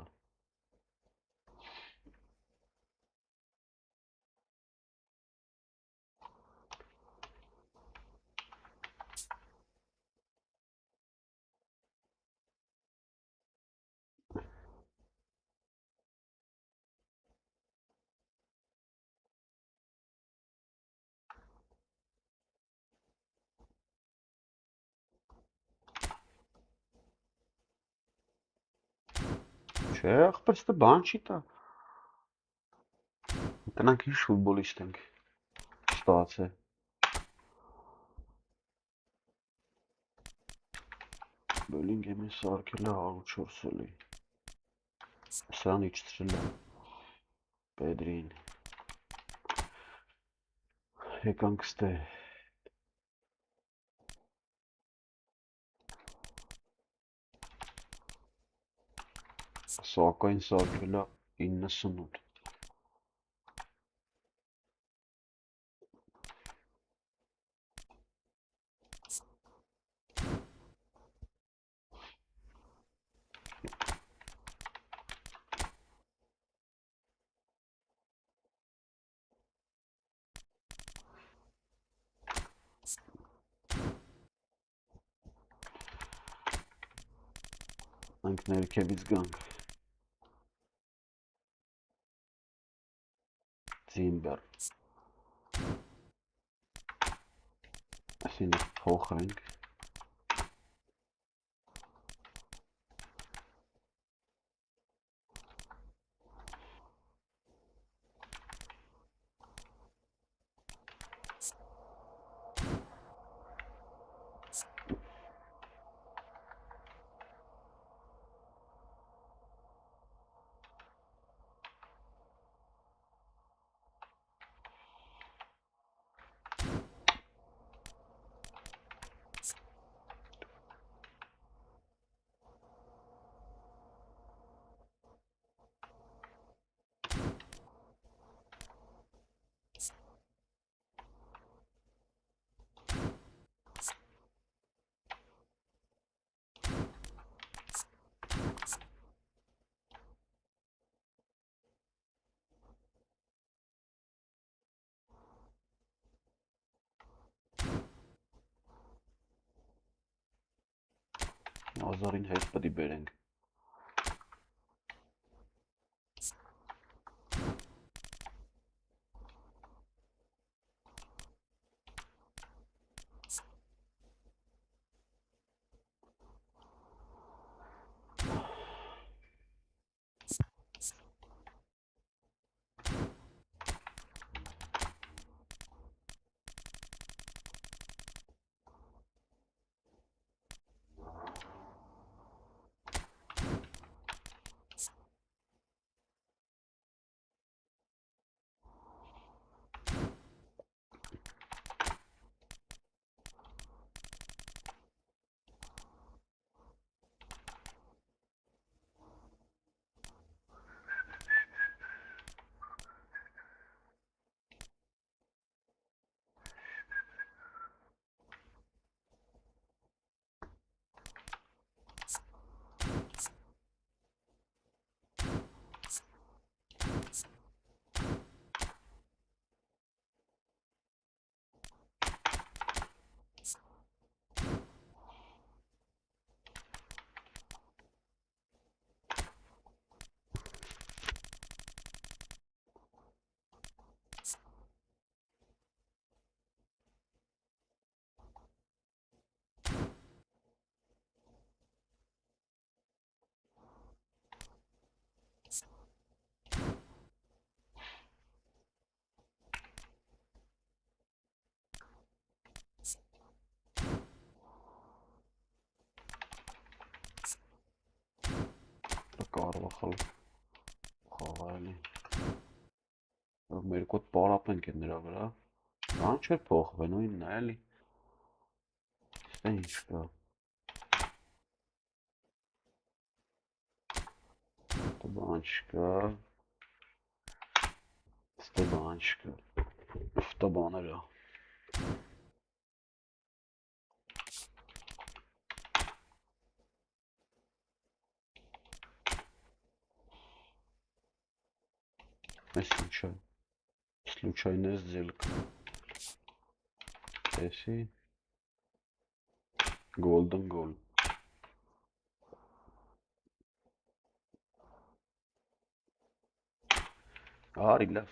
Չէ, ախպեր ստե բան չի տա։ Տնանք ինչ ֆուտբոլիստ ենք։ Ստացե։ Բելինգեմին սարքել է 104 էլի։ Սրան իջցրել է Պետրին։ Եկանք ստե։ Սակայն սարքել է 98։ Մենք ներքևից գանք։ Ձիմբեր։ Այսինքն փոխենք։ 1000-ին հետ պետք է բերենք։ Կարող խաղալի մեր կոտ պարապենք է նրա վրա բան չէր փոխվեն ու ինն էլի ստե ինչ կա ստե բան չկա ստե բան չկա ստե բաները Случайная сделка. Эси. Golden goal. Riglav.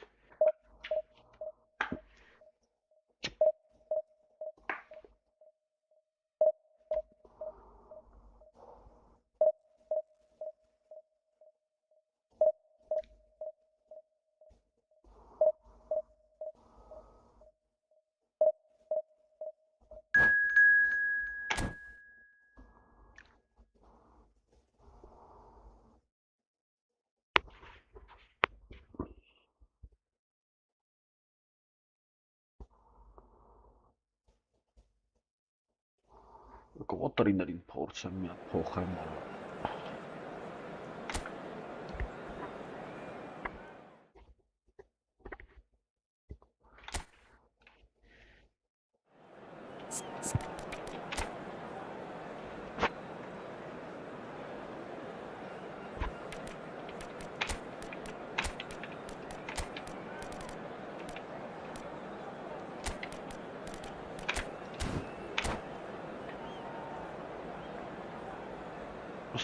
Կոտրիներին փորձեմ մի հատ փոխեմ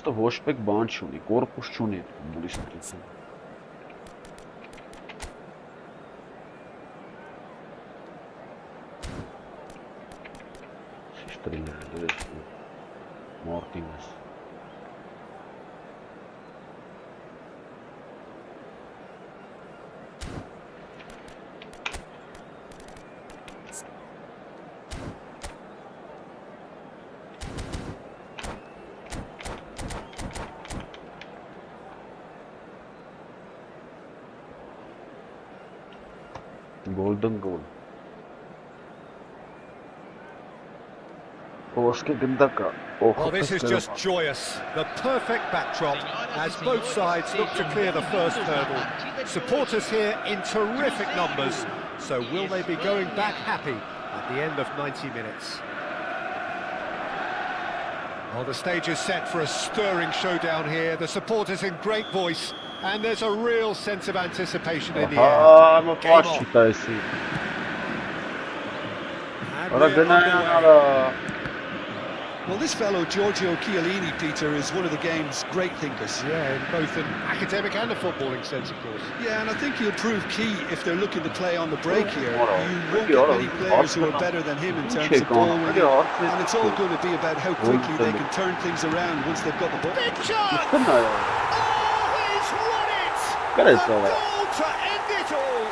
Просто ոչ մեկ բան չունի, կորպուս չունի ֆուտբոլիստը։ Ստրիլը Մարտինես։ Golden goal. Oh, this is just joyous. The perfect backdrop as both sides look to clear the first hurdle. Supporters here in terrific numbers. So will they be going back happy at the end of 90 minutes? Well, the stage is set for a stirring showdown here. The supporters in great voice. And there's a real sense of anticipation in the air. Well, this fellow, 𝐄𝐅𝐎𝐻𝐿, Peter, is one of the game's great thinkers. Yeah, in both an academic and a footballing sense, of course. Yeah, and I think he'll prove key if they're looking to play on the break here. You won't Really get odd. many players who are better than him in terms of ball winning, and it's all going to be about how quickly they can turn things around once they've got the ball. Big chance! Üstten ya. Oh, he's won it! Kalesi A var. goal to end it all!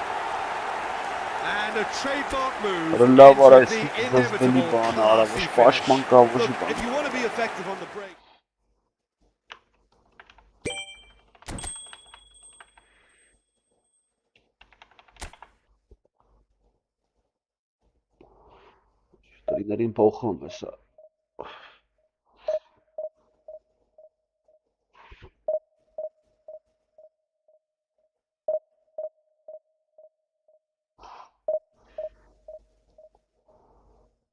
And a trademark move Rılla var into ay the hızlı inevitable bana classy aramış. finish. Başman kavgası Look, bana. if you want to be effective on the break, Trainerin փոխում է սա։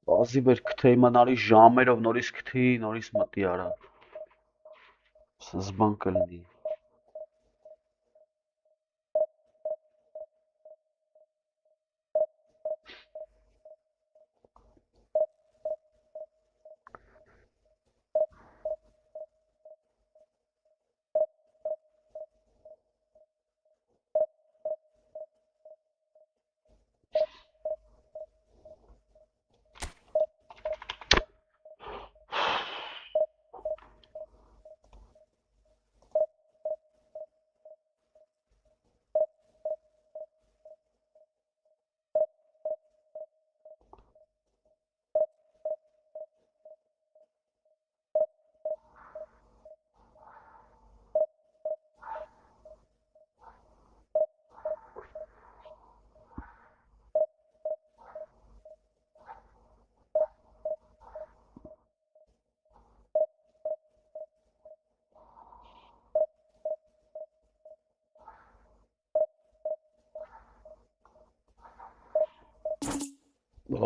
Բազի վեր կթեյմանարի ժամերով նորից կթի, նորից մտի արա։ Սզբան կլինի։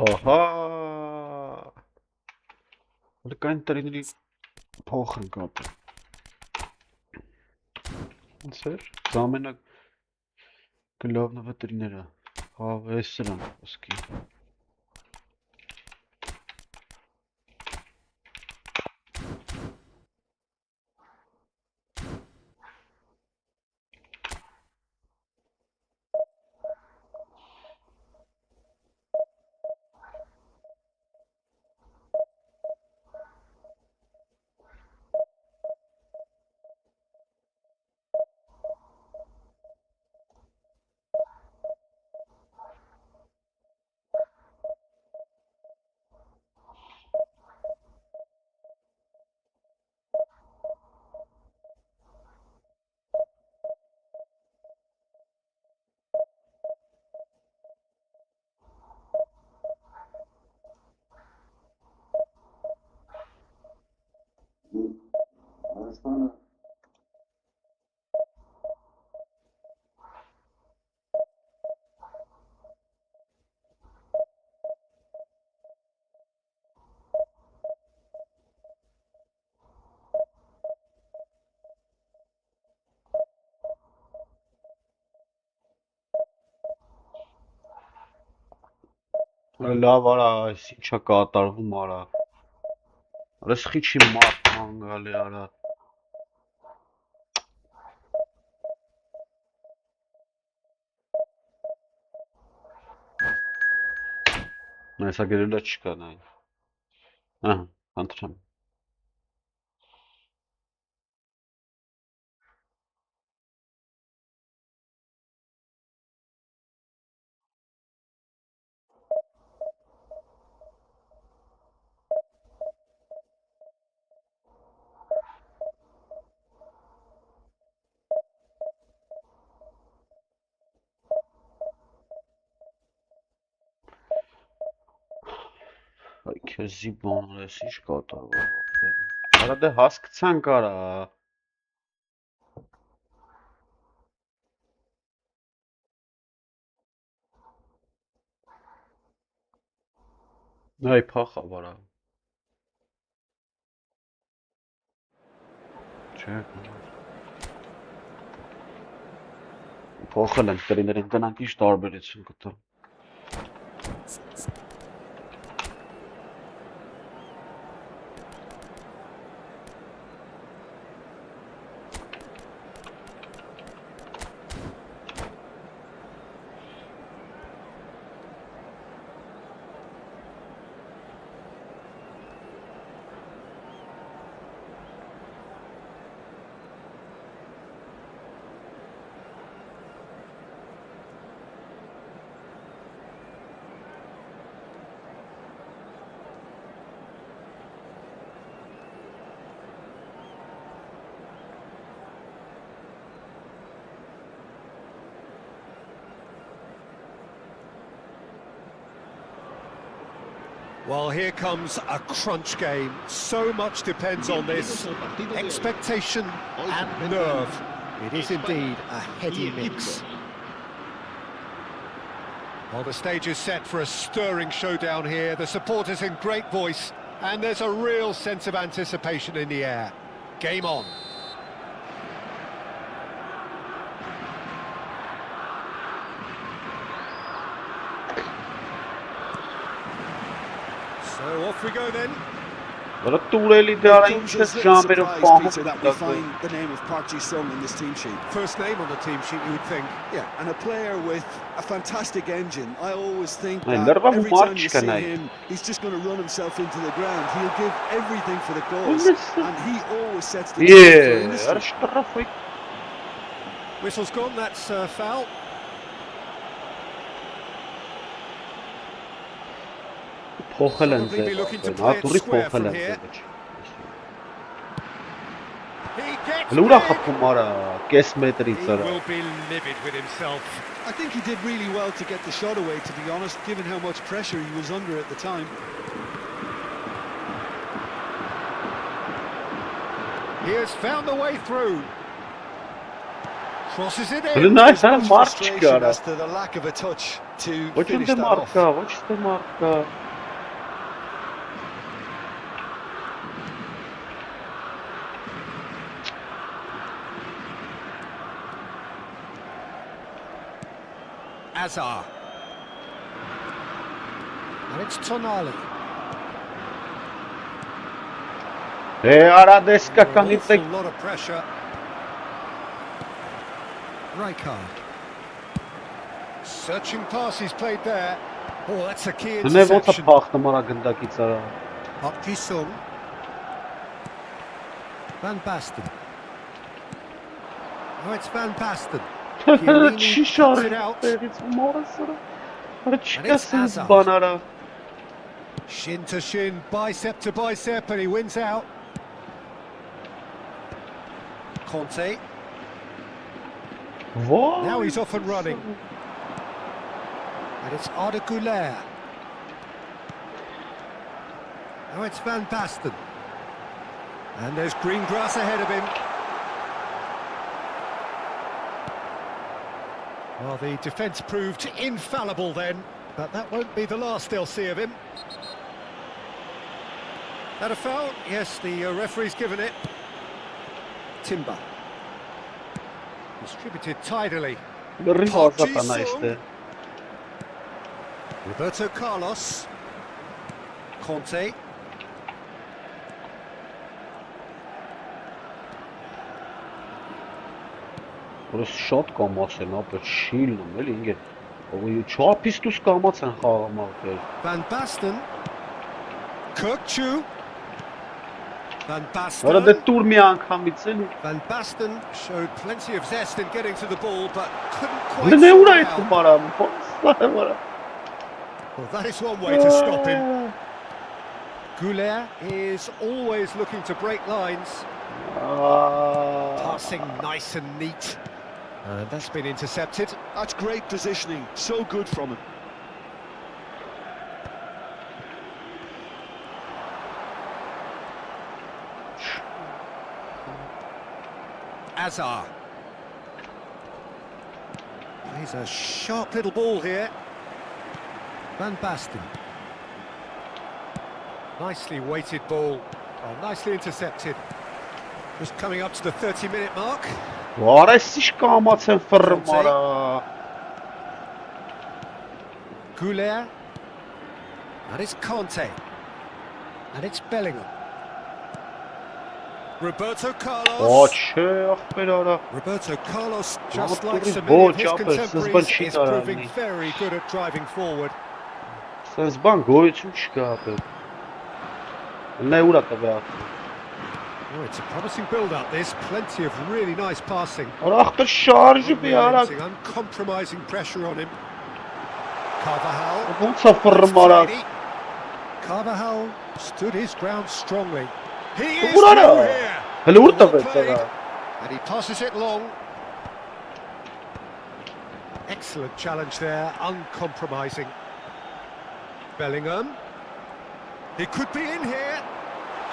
Ահա։ Լկային տրիների փոխն կապը։ Ոնց էր։ Զամենակ գլավնվա տրիները։ Հա, էս սրան ոսկի։ Լավ արա, այս ինչա կատարվում արա։ Այս խիչի մարդ մանգալի արա։ Այսա գրելա չկա նայն։ Ահա, խնդրեմ։ Այ քեզի բան ես ինչ կատարվող։ Արա դե հասկացանք արա։ Այ փախավ արա։ Չէ։ Փոխել են տրիներին տնանք ինչ տարբերություն կտա։ Well, here comes a crunch game. So much depends on this. Expectation and nerve. It is indeed a heady mix. Well, the stage is set for a stirring showdown here. The supporters in great voice, and there's a real sense of anticipation in the air. Game on. So off we go then. Որը տուրելի դարը ինչպես ժամերով պահում that we find the name of Park Ji-sung in this team sheet. First name on the team sheet, you would think. Yeah, and a player with a fantastic engine. I always think Ay, that nerva every bu time you Mark see Canay. him, he's just going to run himself into the ground. He'll give everything for the cause, Olmasın. and he always sets the tone for Yeah, industry. yarış tarafı. Whistle's gone, that's foul. Փոխել են Probably be looking to ձեր, play it հատուրի square փոխել from են here. ձեր։ He gets Հələ ուրա big. խփում արա, կես մետրից He արա։ will be livid with himself. I think he did really well to get the shot away, to be honest, given how much pressure he was under at the time. He has found the way through. Crosses it Հələ in. նայս հələ Much մարդ frustration չկա արա։ as to the lack of a touch to Ոչ finish ունդե that մարդ off. կա, ոչ ունդե մարդ կա։ Azar. And it's Tonali. Արա դեսկականի Awful տեք։ lot of pressure. Rijkaard. Searching pass he's played there. Oh, that's a key Հնե ոնց է interception. փախտում արա գնդակից արա։ Park Ji-sung. Van Basten. Oh, it's Van Basten. Չի cuts it շարժ out. տեղից մորս արա։ Արա And չկա it's սենց Hazard. բան արա։ Shin to shin, bicep to bicep, and he wins out. Conte. Վայ։ Now he's off and running. And it's 𝐄𝐅𝐻𝐿. Now it's Van Basten. And there's green grass ahead of him. Well, the defence proved infallible then, but that won't be the last they'll see of him. That a foul? Yes, the referee's given it. Timber. Distributed tidily. Գրի Park հազատ անա Ji-sung. այստեղ։ Roberto Carlos. Conte. Որս շատ կամաց են, ապա չի լում, էլի ինգե։ Ո չափից դուս կամաց են խաղում աղբեր։ Van Basten. Ǩăkçu. Van Արա դե Basten. տուր մի անգամից էլի։ Van Basten showed plenty of zest in getting to the ball, but couldn't quite Դե sort ուրա it է out. խում արա, ո՞նց արա։ Well, that is one way to stop him. Ǩăkçu is always looking to break lines. Passing nice and neat. And that's been intercepted. That's great positioning, so good from him. Azar. He's a sharp little ball here. Van Basten. Nicely weighted ball. Oh, nicely intercepted. Just coming up to the 30-minute mark. Արա էսիշ կամաց են ֆռմ արա։ Ǩăkçu. And it's Conte. And it's Bellingham. Roberto Ո Carlos. չէ, ախպեր արա։ Roberto Carlos, just Ահա like so տուրի many of his ոչ, ապա, սենց բան contemporaries, չի is կարող proving լինի։ very good at driving forward. Սենց բան գոյություն չկա ապա։ Լե ուրա տվա։ Oh, it's a promising build-up, this. Plenty of really nice passing. Արա ախպեր շարժը մի արա։ Unrelenting, uncompromising pressure on him. Carvajal. Ոնց է ֆռմ արա։ Friday. Carvajal stood his ground strongly. He is Ո՞ւր արա։ through here. Հələ ուր Well տվեց played. արա։ And he passes it long. Excellent challenge there, uncompromising. Bellingham. He could be in here.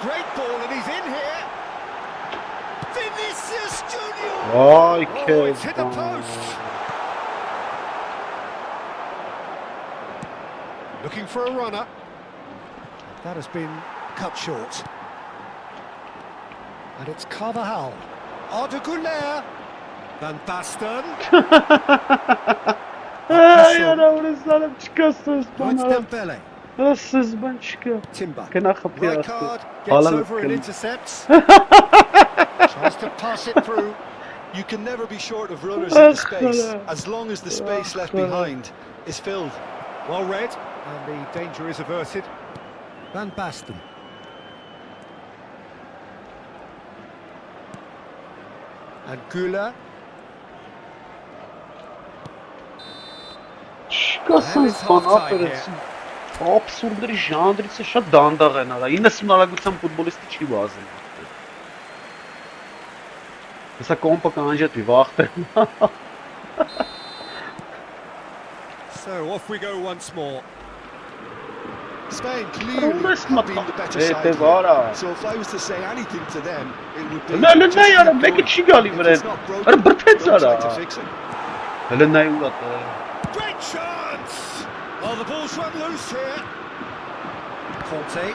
Great ball, and he's in here. Vinicius Junior. Ay Oh, it's hit the kezban. post. Looking for a runner. That has been cut short. And it's 𝐄𝐅𝐎𝐻𝐿. 𝐷𝐴. Van Basten. Ay anamını sanım çıkasınız Now it's bana. Dembele. Nasılsınız ben çıkıyor. Timber. Kena kapıya Right attı. card. Gets Haaland over and can- intercepts. Tries to pass it through. You can never be short of runners in the space, as long as the space left behind is filled. Well read. And the danger is averted. Van Basten. And 𝐄𝐅𝐎𝐻. Çıkasınız bana aferin. Absurdları janrısı շատ դանդաղ են արա 90 արագության ֆուտբոլիստի չի բազում։ Հեսա կոմպը կանջատվի վախտը։ So off we go once more. Spain clearly Almost have not- been the better Eh, side te here. vara. So if I was to say anything to them, it would be Հələ just նայ արա, keep մեկը going. չի գալի If վրան։ it's not broken, Արա բրթեց don't try արա։ to fix it. Հələ նայ ուղղա։ Great chance! Oh, the ball's run loose here. Conte.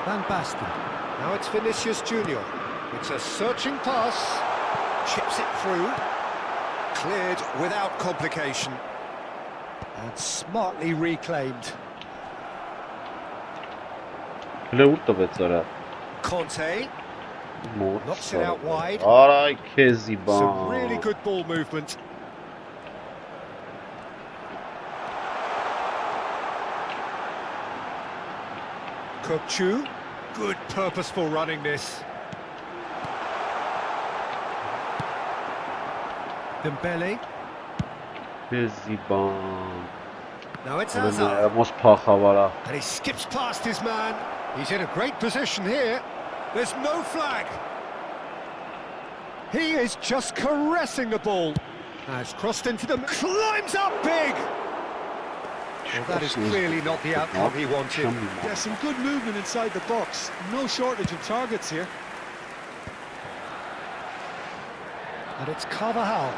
Van Basten. Now it's Vinicius Junior. It's a searching pass. Chips it through. Cleared without complication. And smartly reclaimed. Հələ ուր տվեց արա։ Conte. Knocks it out wide. Արայ քեզի Some really բան։ good ball movement. 𝐶𝐄𝐅𝐻𝐿. Good purposeful running this. Dembele. Քեզի բան։ Now it's Հələ նայ Hazard. ոնց փախավ արա։ And he skips past his man. He's in a great position here. There's no flag. He is just caressing the ball. Has crossed into them. Climbs up big. Well, that is clearly not the outcome he wanted. Yeah, some good movement inside the box. No shortage of targets here. And it's 𝐄𝐅𝐻𝐿.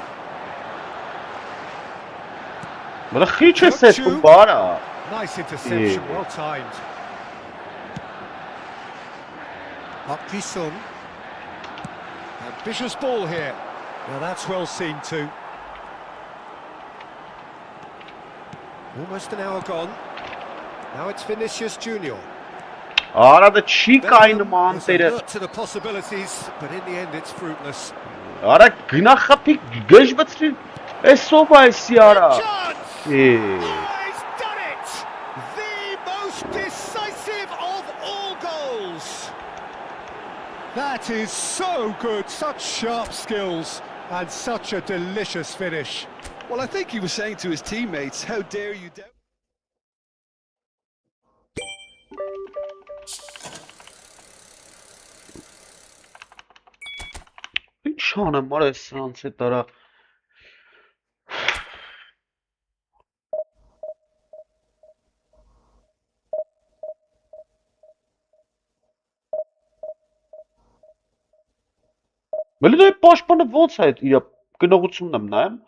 Բրա խիչ է սեթում բարա։ Nice interception, Yeah. well timed. 𝐷𝐴. Ambitious ball here. Now that's well seen too. Almost an hour gone. Now it's Vinicius Junior. Արա դա չի կայնում Bellingham is անտերը։ alert to the possibilities, but in the end it's fruitless. Արա գնա խփի գժվեցրի։ Էսով այսի արա։ Chance! Է։ Oh, he's done it! The most decisive of all goals. That is so good, such sharp skills and such a delicious finish. Well, I think he was saying to his teammates, how dare you doubt. Ինչ անեմ արա սրանց հետ արա։ Մելին այդ պաշտպանը ոնց է այդ իր գնողությունն եմ նայեմ։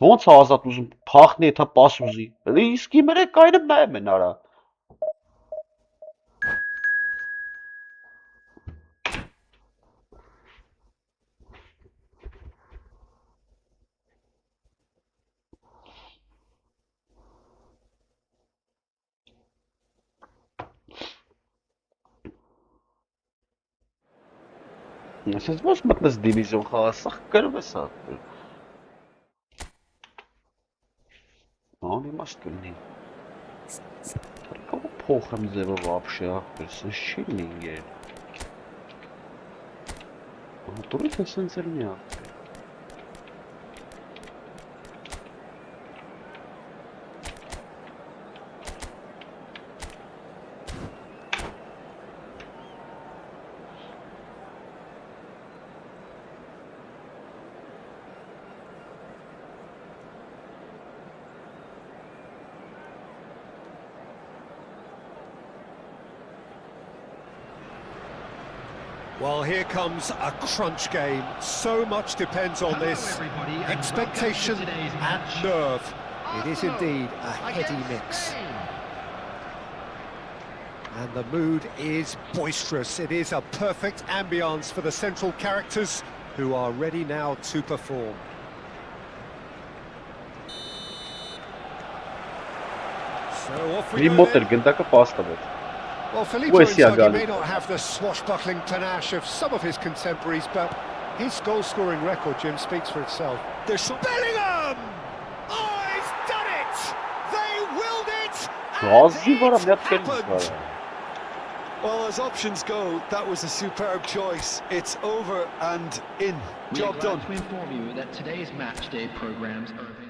Ոնց է ազատ ուզում փախնի, եթե պաս ուզի։ Իսկի մերը կայնը նայեմ են արա։ Ասես ոնց մտնես դիվիզիոն խաղա, սա կրվես է։ Անիմաստ կլինի։ Կого փոխեմ ձևը вообще, ախպեր, սենց չի լինգեր։ Դուրս է սենց էլ մի ախպեր։ Well, here comes a crunch game. So much depends on this. Expectation and nerve. It is indeed a heady mix. And the mood is boisterous. It is a perfect ambience for the central characters who are ready now to perform. So off we go then. Well, Filippo Inzaghi may not have the swashbuckling panache of some of his contemporaries, but his goal-scoring record, Jim, speaks for itself. There's some... Bellingham! Oh, he's done it! They willed it! And it's happened! Well, as options go, that was a superb choice. It's over and in. Job done. To inform you that today's match day programs are available.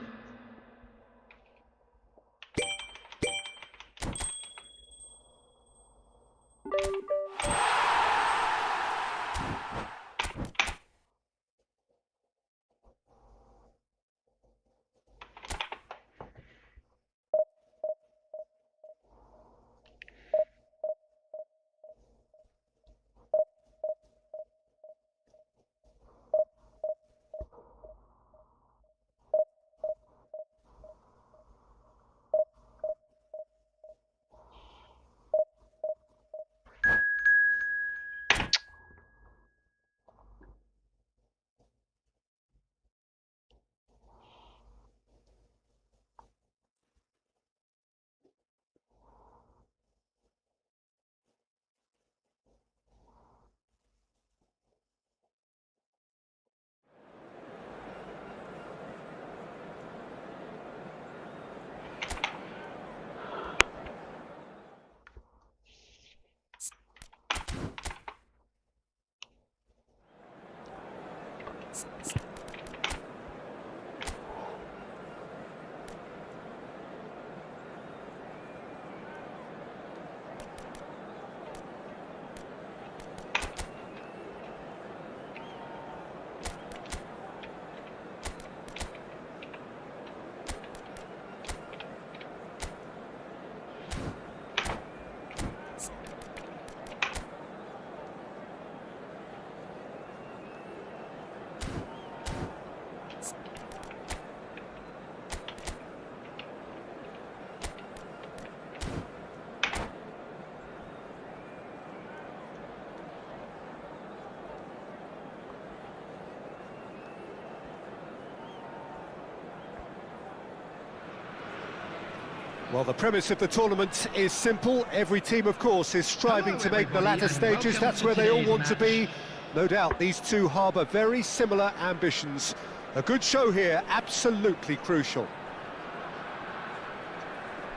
Well, the premise of the tournament is simple. Every team, of course, is striving to make the latter stages. That's where they all want to be. No doubt these two harbour very similar ambitions. A good show here, absolutely crucial.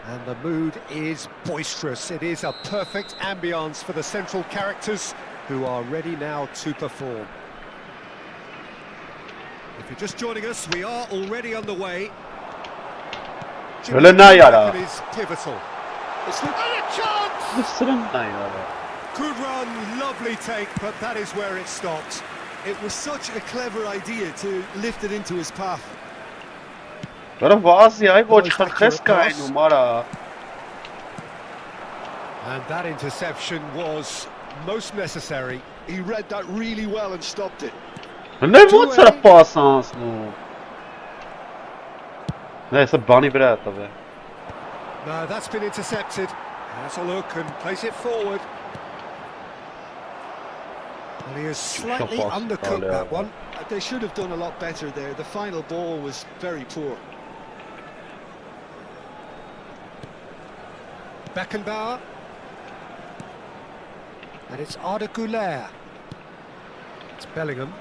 And the mood is boisterous. It is a perfect ambience for the central characters who are ready now to perform. If you're just joining us, we are already underway. Öyle ne yara? Is pivotal. It's and a chance! Good run, lovely take, but that is where it stopped. It was such a clever idea to lift it into his path. Դրա վազի այ ոչ խրխես կային ու մարա. And that interception was most necessary. He read that really well and stopped it. Nə ոնց է պաս անցնում. That's a bunny brat of it. No, that's been intercepted. Has a look and plays it forward. And he has slightly undercooked that one. They should have done a lot better there. The final ball was very poor. Beckenbauer. And it's 𝐼𝐼. It's Bellingham.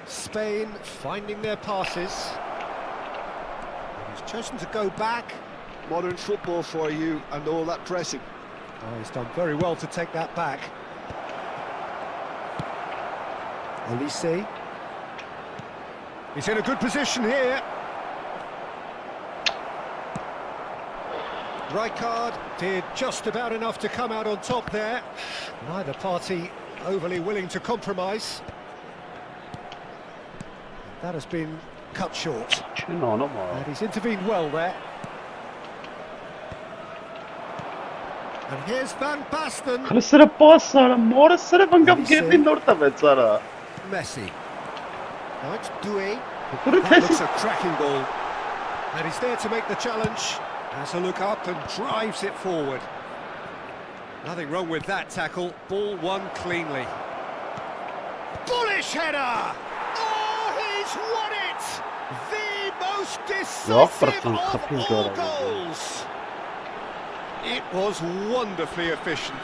Spain finding their passes. He's chosen to go back. Modern football for you and all that pressing. Oh, he's done very well to take that back. Olise. He's in a good position here. Rijkaard did just about enough to come out on top there. Neither party overly willing to compromise. That has been cut short. And he's intervened well there. And here's Van Basten. Քանի սրա պասարա, մորը սրա վանգավ գետնին նոր տվեց արա։ Messi. Now it's Doué. Դուրը That looks թեսի։ a cracking ball. And he's there to make the challenge. Has a look up and drives it forward. Nothing wrong with that tackle. Ball won cleanly. Bullish header! Oh, he's won it! The most decisive of all goals! It was wonderfully efficient.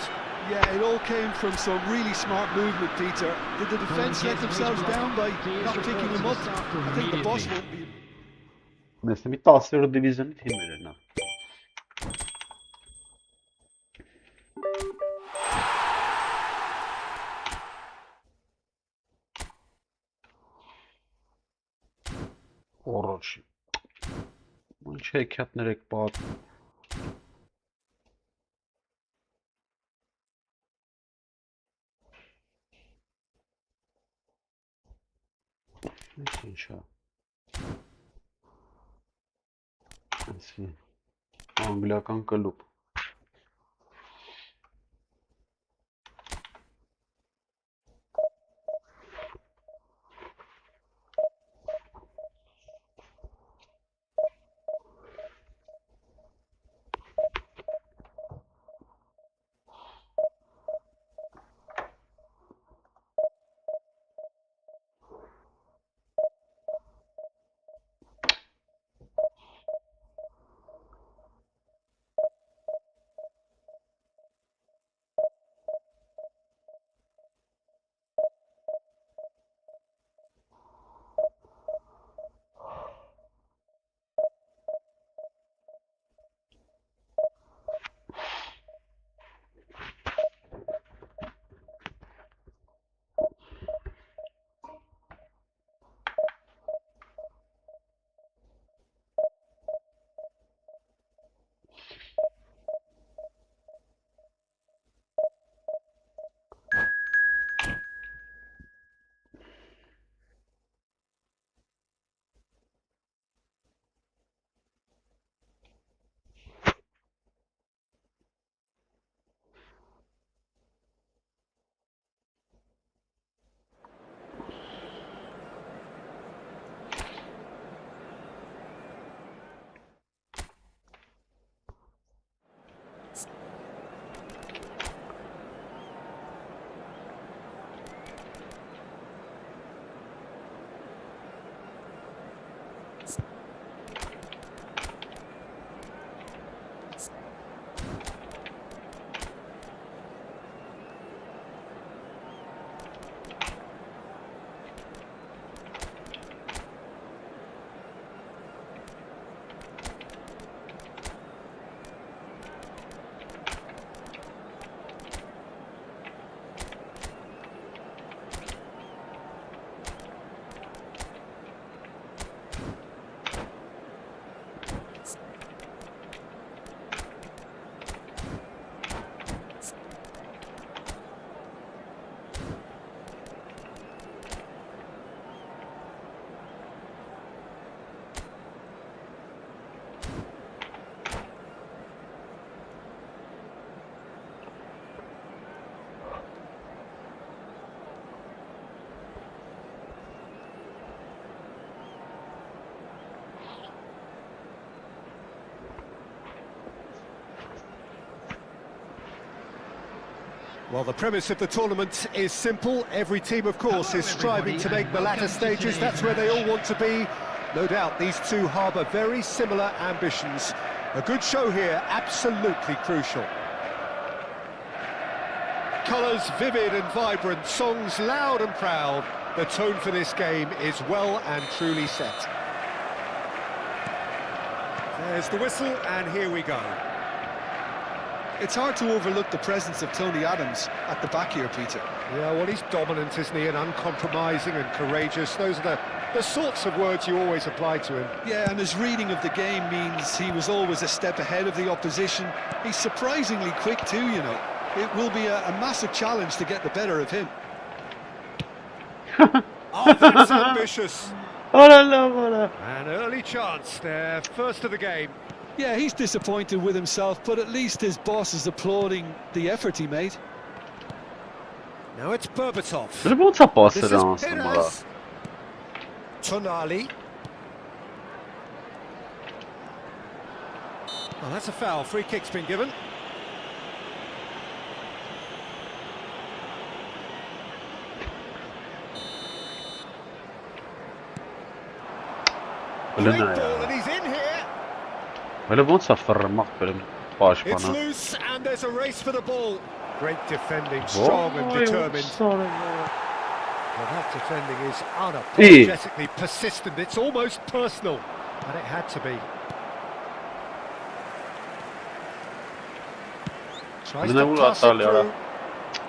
Yeah, it all came from some really smart movement, Peter. Did the defence let themselves down by not picking him up? I think the boss won't be... Mesela bir 10-րդ դիվիզիոնի թիմեր են նա։ Օրոչի։ Ինչ հեքիաթներ եք պատ։ Ինչա։ Այսի անգլիական կլուբ։ Well, the premise of the tournament is simple. Every team, of course, is striving to make the latter stages. That's where they all want to be. No doubt these two harbour very similar ambitions. A good show here, absolutely crucial. Colours vivid and vibrant, songs loud and proud. The tone for this game is well and truly set. There's the whistle, and here we go. It's hard to overlook the presence of Tony Adams at the back here, Peter. Yeah, well, he's dominant, isn't he, and uncompromising and courageous. Those are the sorts of words you always apply to him. Yeah, and his reading of the game means he was always a step ahead of the opposition. He's surprisingly quick too, you know. It will be a massive challenge to get the better of him. Oh, that's ambitious. Ora la, ora. An early chance there, first of the game. Yeah, he's disappointed with himself, but at least his boss is applauding the effort he made. Now it's Berbatov. Belə ոնց է This passer is անցնում արա։ Perez. Tonali. Oh, that's a foul. Free kick's been given. Belə Great nə ball, է։ and he's in here. Belə ոնց է ֆռմակ բերեմ It's պաշտպանը։ loose, and there's a race for the ball. Great defending, strong and determined. Well, that defending is unapologetically persistent. It's almost personal, and it had to be. Tries Then I to will pass it tell you, through.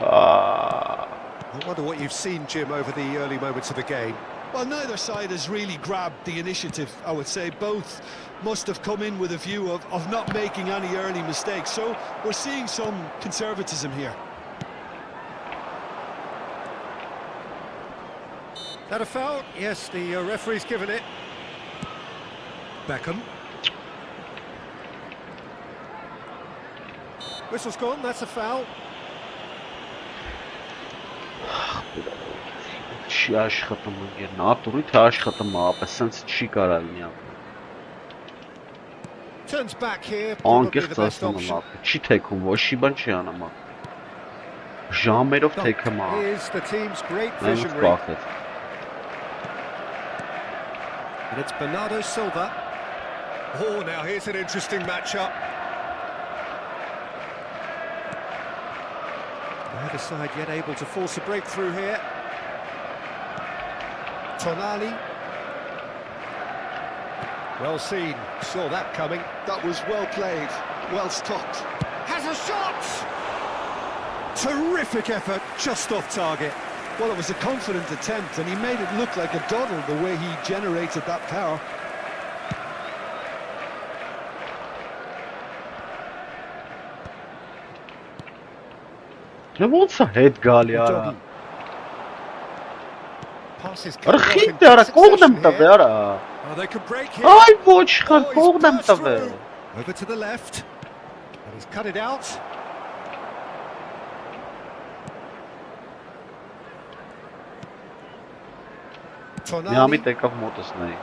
Ah, I wonder what you've seen, Jim, over the early moments of the game. Well, neither side has really grabbed the initiative, I would say. Both must have come in with a view of not making any early mistakes. So we're seeing some conservatism here. That a foul? Yes, the referee's given it. Beckham. Whistle's gone, that's a foul. չի աշխատում ընկեր, նատուրի թե աշխատում է, ապա սենց չի կարա լինի։ Turns back here, probably Անկեղծ the best ասում եմ, option. ապա չի թեքում, ոչ մի բան չի անում։ Ժամերով թեքում է։ Here's the team's great Նայում visionary. բախեց։ And it's Bernardo Silva. Oh, now here's an interesting matchup. Neither side yet able to force a breakthrough here. Tonali. Well seen, saw that coming. That was well played, well stopped. Has a shot! Terrific effort, just off target. Well, it was a confident attempt, and he made it look like a doddle the way he generated that power. Դե ոնց է հետ գալի արա։ Doggy. Passes Արա coming off in խիտ արա, կողն եմ succession տվել here. արա։ Oh, they could break here. Այ ոչ խր, Oh, he's կողն եմ burst տվել։ through. Over to the left. And he's cut it out. Միամիտ Tonali. եկավ մոտս նայի։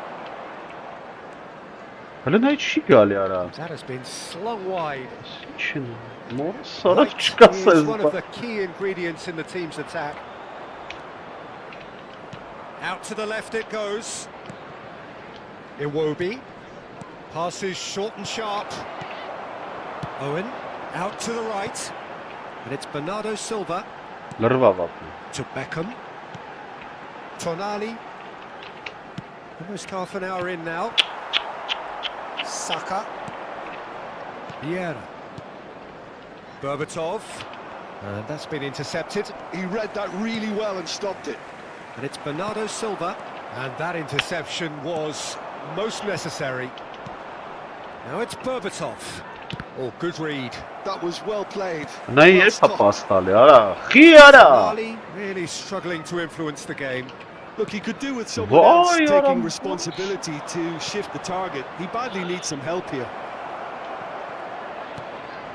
Հələ նայ չի գալի արա։ That has been slung wide. Ինչ մորս արա Height չկասես։ is one of the key ingredients in the team's attack. Out to the left it goes. Iwobi. Passes short and sharp. Owen. Out to the right. And it's Bernardo Silva Լրվավ ապա։ to Beckham. Tonali. Almost half an hour in now. Saka. Vieira. Berbatov. And that's been intercepted. He read that really well and stopped it. And it's Bernardo Silva. And that interception was most necessary. Now it's Berbatov. Oh, good read. That was well played. Նայ Well երբ է stopped. պաս տալի արա։ Խի արա։ Tonali really struggling to influence the game. Look, he could do with someone Why else are taking you- responsibility to shift the target. He badly needs some help here.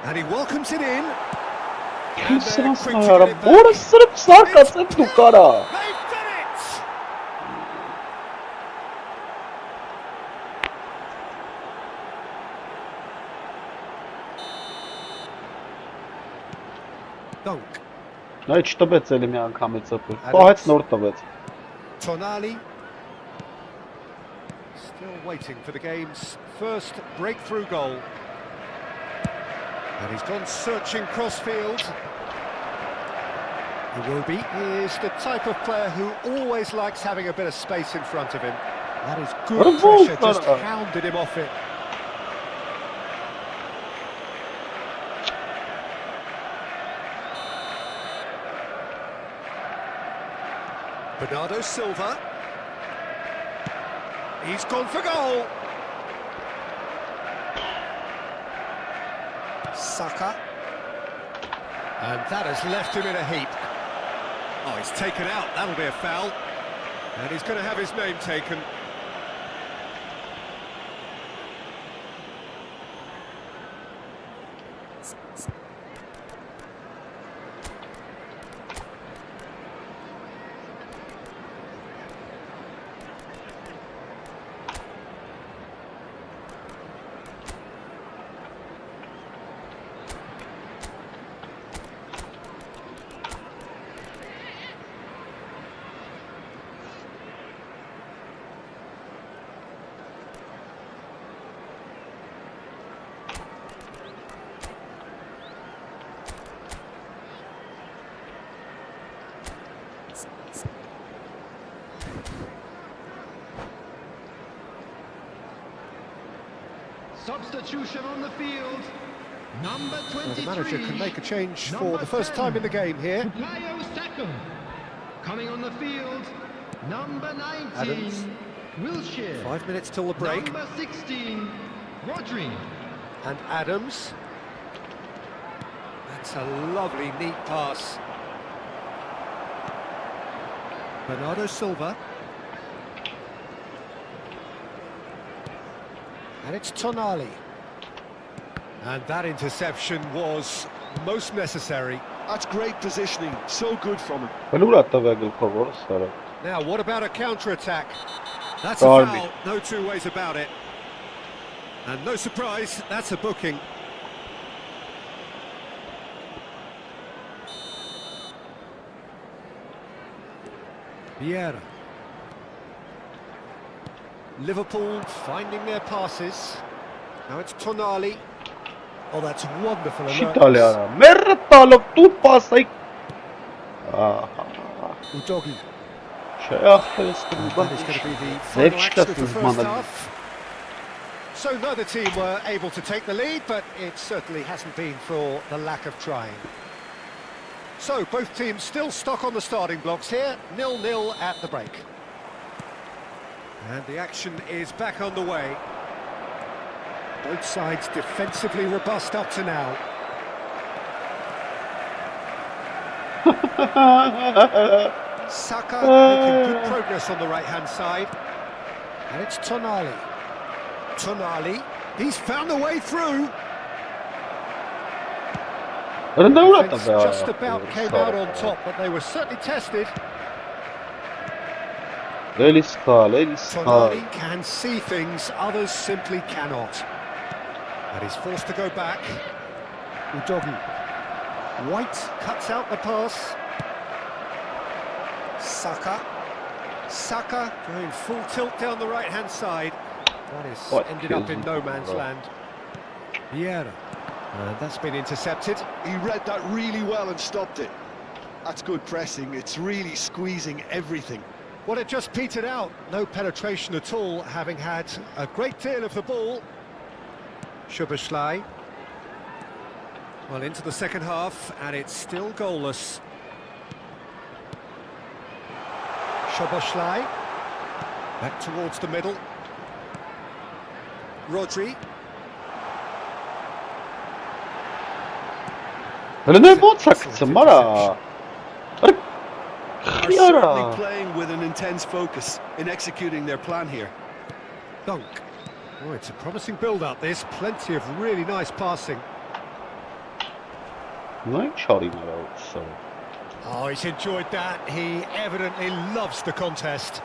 And he welcomes it in. And they're Սրանց quick նայ to արա, get it back. որը սրբ սարկած է դու կարա։ They've done it! Dunk. Նայ չտվեց էլի մի անգամից ապա։ Պահեց նոր տվեց։ Tonali. Still waiting for the game's first breakthrough goal. And he's gone searching crossfield. Iwobi is the type of player who always likes having a bit of space in front of him. That is good Bravo, pressure, just bravo. hounded him off it. Bernardo Silva. He's gone for goal. Saka. And that has left him in a heap. Oh, he's taken out. That'll be a foul. And he's going to have his name taken. Substitution on the field. Number Well, 23. the manager can make a change for the first time in the game here. 𝐄𝐅𝐎𝐓𝐁. Coming on the field, number 19, Adams. 𝐿𝐴𝐓𝐁. 5 minutes till the break. Number 16, Rodri. And Adams. That's a lovely, neat pass. Bernardo Silva. And it's Tonali. And that interception was most necessary. That's great positioning, so good from him. Now, what about a counter-attack? That's a Derby. foul, no two ways about it. And no surprise, that's a booking. Vieira. Liverpool finding their passes. Now it's Tonali. Oh, that's wonderful alertness. İtalya. Mertalov tu pasay. Udogi. Şey yaptınız That is going to be the final Zevk action of the çıkarttınız first bana. half. So neither team were able to take the lead, but it certainly hasn't been for the lack of trying. So both teams still stuck on the starting blocks here, 0-0 at the break. And the action is back underway. Both sides defensively robust up to now. Saka making good progress on the right-hand side. And it's Tonali. Tonali, he's found a way through. Defence just about came out on top, but they were certainly tested. Tonali can see things others simply cannot. And he's forced to go back. Udogi. White cuts out the pass. Saka. Saka going full tilt down the right-hand side. That is ended up in no man's land. Vieira. And that's been intercepted. He read that really well and stopped it. That's good pressing, it's really squeezing everything. Well, it just petered out. No penetration at all, having had a great deal of the ball. Szoboszlai. Well, into the second half, and it's still goalless. Szoboszlai. Back towards the middle. Rodri. Öyle ne bot sakıtsın bana. Are certainly playing with an intense focus in executing their plan here. Dunk. Oh, it's a promising build-up, this. Plenty of really nice passing. Ne çalayım herhalde. Oh, he's enjoyed that. He evidently loves the contest.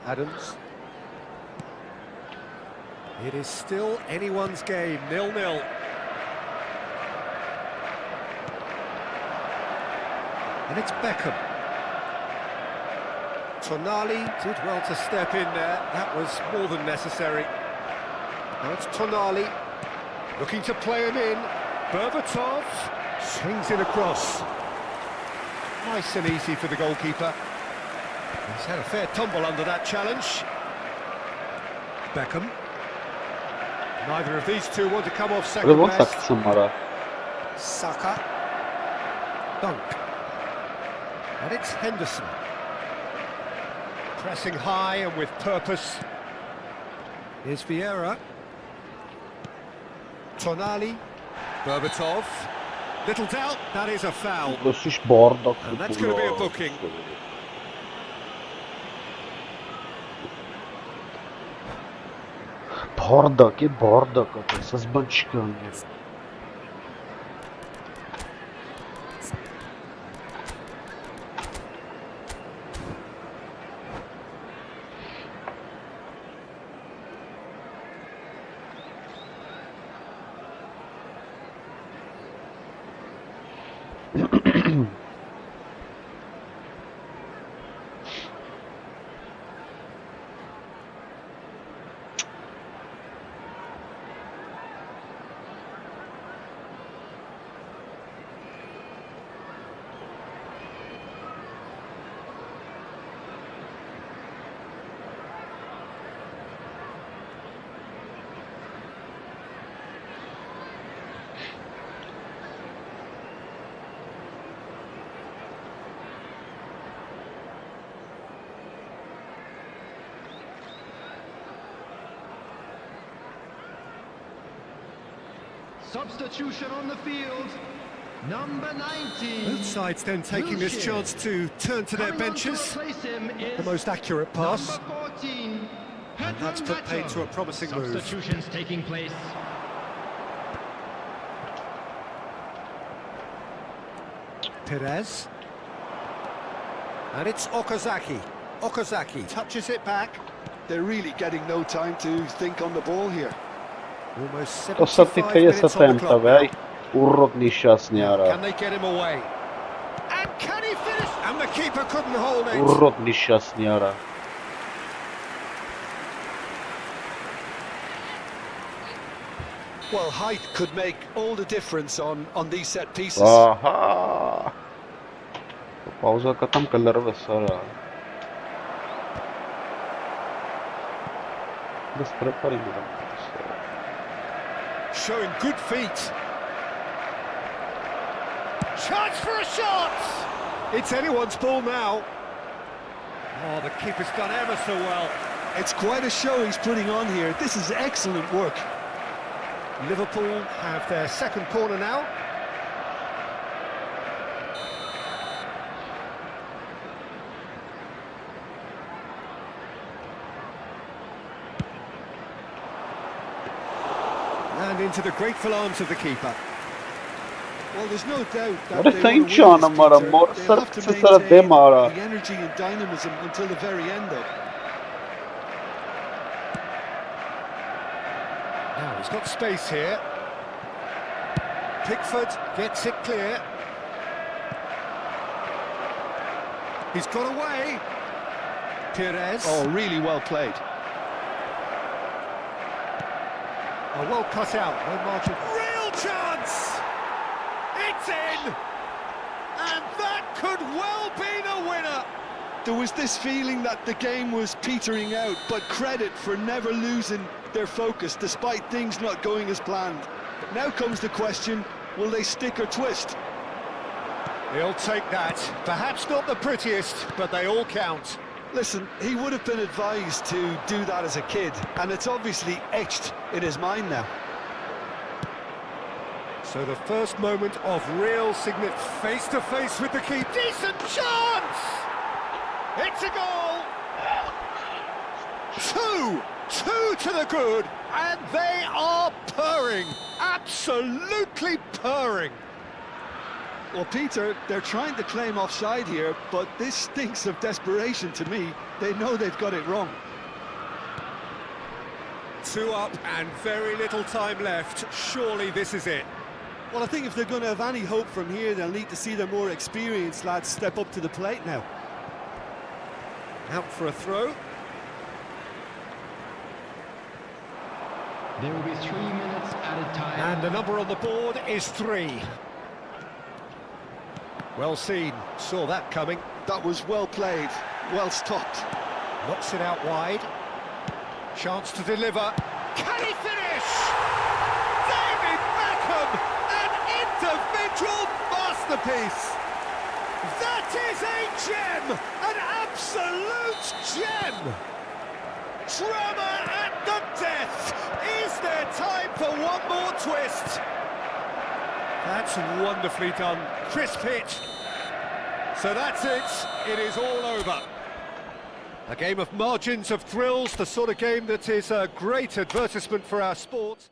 Adams. It is still anyone's game, 0-0. And it's Beckham. Tonali did well to step in there. That was more than necessary. Now it's Tonali. Looking to play him in. Berbatov swings it across. Nice and easy for the goalkeeper. He's had a fair tumble under that challenge. Beckham. Neither of these two want to come off Öyle second bot best. sakıtsın bana. Saka. Dunk. And it's Henderson. Pressing high and with purpose. Here's Vieira. Tonali. Berbatov. Little doubt, that is a foul. Dosyć bardak. And that's going to be a booking. Bardak. Со збанчиками. substitution on the field. Number 19. Both sides then taking this chance to turn to their benches. The most accurate pass. Number 14. And that's put paid to a promising move. Substitutions taking place. Perez. And it's Okazaki. Okazaki touches it back. They're really getting no time to think on the ball here. Almost To sad ti 75 feje minutes sa on the temta, clock vej. now. Urrod nešťastný, ara. Can they get him away? And can he finish? And the keeper couldn't hold it. Urrod nešťastný, ara. Well, height could make all the difference on these set pieces. Ահա. Պաուզակա там կլրվես, արա. Դες պրեպարի գիտեմ։ Showing good feet. Chance for a shot! It's anyone's ball now. Oh, the keeper's done ever so well. It's quite a show he's putting on here. This is excellent work. Liverpool have their second corner now. And into the grateful arms of the keeper. Well, there's no doubt that What a they thing, want to John, win this, amara, Peter. more They'll have to success at maintain them, ara. the energy and dynamism until the very end, though. Now he's got space here. Pickford gets it clear. He's got away. Perez. Oh, really well played. Oh, well cut out. No margin. Real chance! It's in! And that could well be the winner! There was this feeling that the game was petering out, but credit for never losing their focus despite things not going as planned. Now comes the question, will they stick or twist? He'll take that. Perhaps not the prettiest, but they all count. Listen, he would have been advised to do that as a kid, and it's obviously etched in his mind now. So the first moment of real significance, face to face with the keeper. Decent chance! It's a goal! Two to the good, and they are purring, absolutely purring. Well, Peter, they're trying to claim offside here, but this stinks of desperation to me. They know they've got it wrong. 2 up and very little time left. Surely this is it. Well, I think if they're going to have any hope from here, they'll need to see their more experienced lads step up to the plate now. Out for a throw. There will be 3 minutes at a time. And the number on the board is 3. Well seen, saw that coming. That was well played, well stopped. Knocks it out wide. Chance to deliver. Can he finish? David Beckham, an individual masterpiece. That is a gem, an absolute gem. Drama at the death. Is there time for one more twist? That's wonderfully done. Crisp hit. So that's it. It is all over. A game of margins of thrills, the sort of game that is a great advertisement for our sport.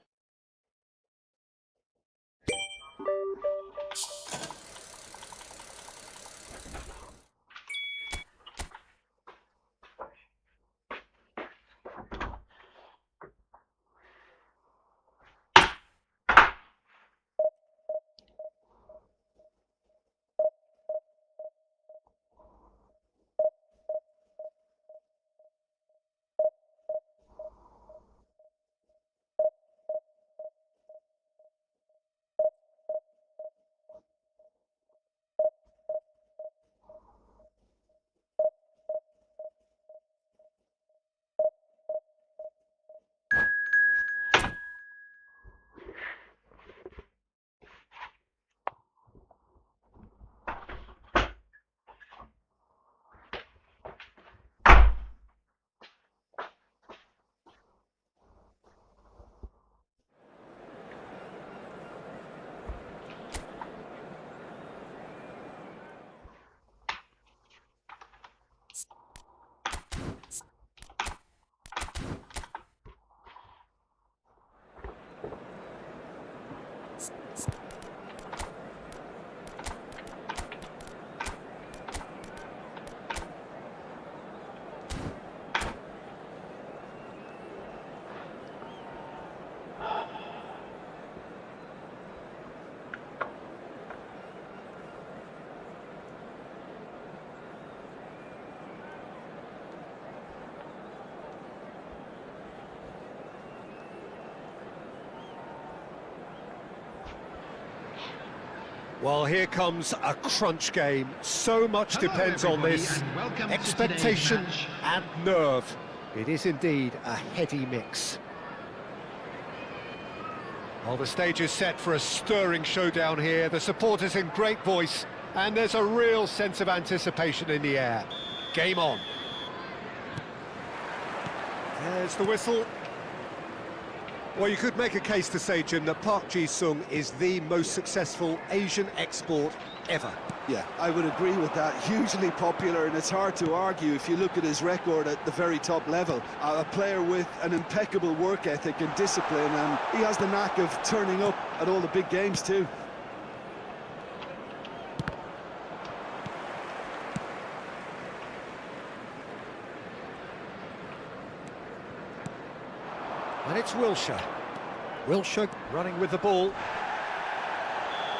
Well, here comes a crunch game. So much depends on this. Expectation and nerve. It is indeed a heady mix. Well, the stage is set for a stirring showdown here. The supporters in great voice, and there's a real sense of anticipation in the air. Game on. There's the whistle. Well, you could make a case to say, Jim, that Park Ji-sung is the most successful Asian export ever. Yeah, I would agree with that. Hugely popular, and it's hard to argue if you look at his record at the very top level. A player with an impeccable work ethic and discipline, and he has the knack of turning up at all the big games too. And it's Wilshere. Wilshere running with the ball.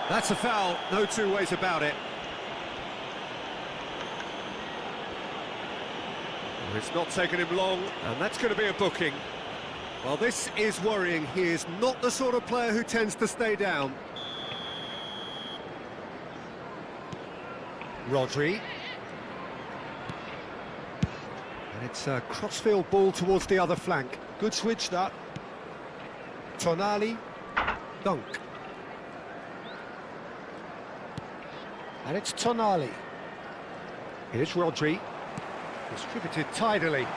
That's a foul, no two ways about it. It's not taken him long, and that's going to be a booking. Well, this is worrying. He is not the sort of player who tends to stay down. Rodri. And it's a crossfield ball towards the other flank. Good switch, that. Tonali. Dunk. And it's Tonali. Here's Rodri. Distributed tidily.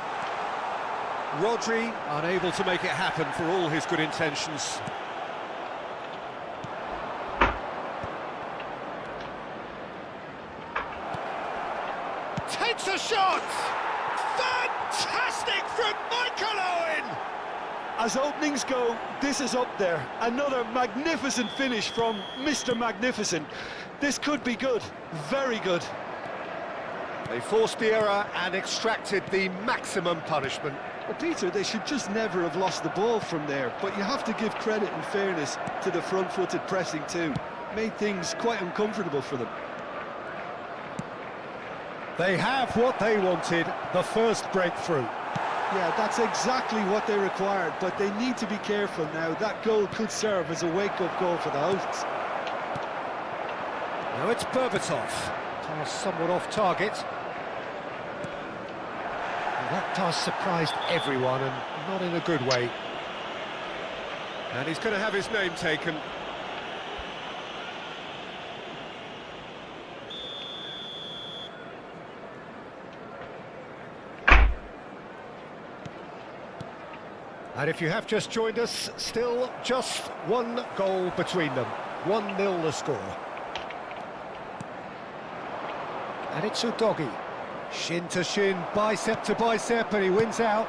Rodri unable to make it happen for all his good intentions. Takes a shot! Fantastic from Michael Owen! As openings go, this is up there. Another magnificent finish from Mr. Magnificent. This could be good, very good. They forced the error and extracted the maximum punishment. Well, Peter, they should just never have lost the ball from there, but you have to give credit and fairness to the front-footed pressing too. Made things quite uncomfortable for them. They have what they wanted, the first breakthrough. Yeah, that's exactly what they required, but they need to be careful now. That goal could serve as a wake-up call for the hosts. Now it's Berbatov. Pass somewhat off target. Well, that pass surprised everyone, and not in a good way. And he's going to have his name taken. And if you have just joined us, still just one goal between them. 1-0 the score. And it's Udogi. Shin to shin, bicep to bicep, and he wins out.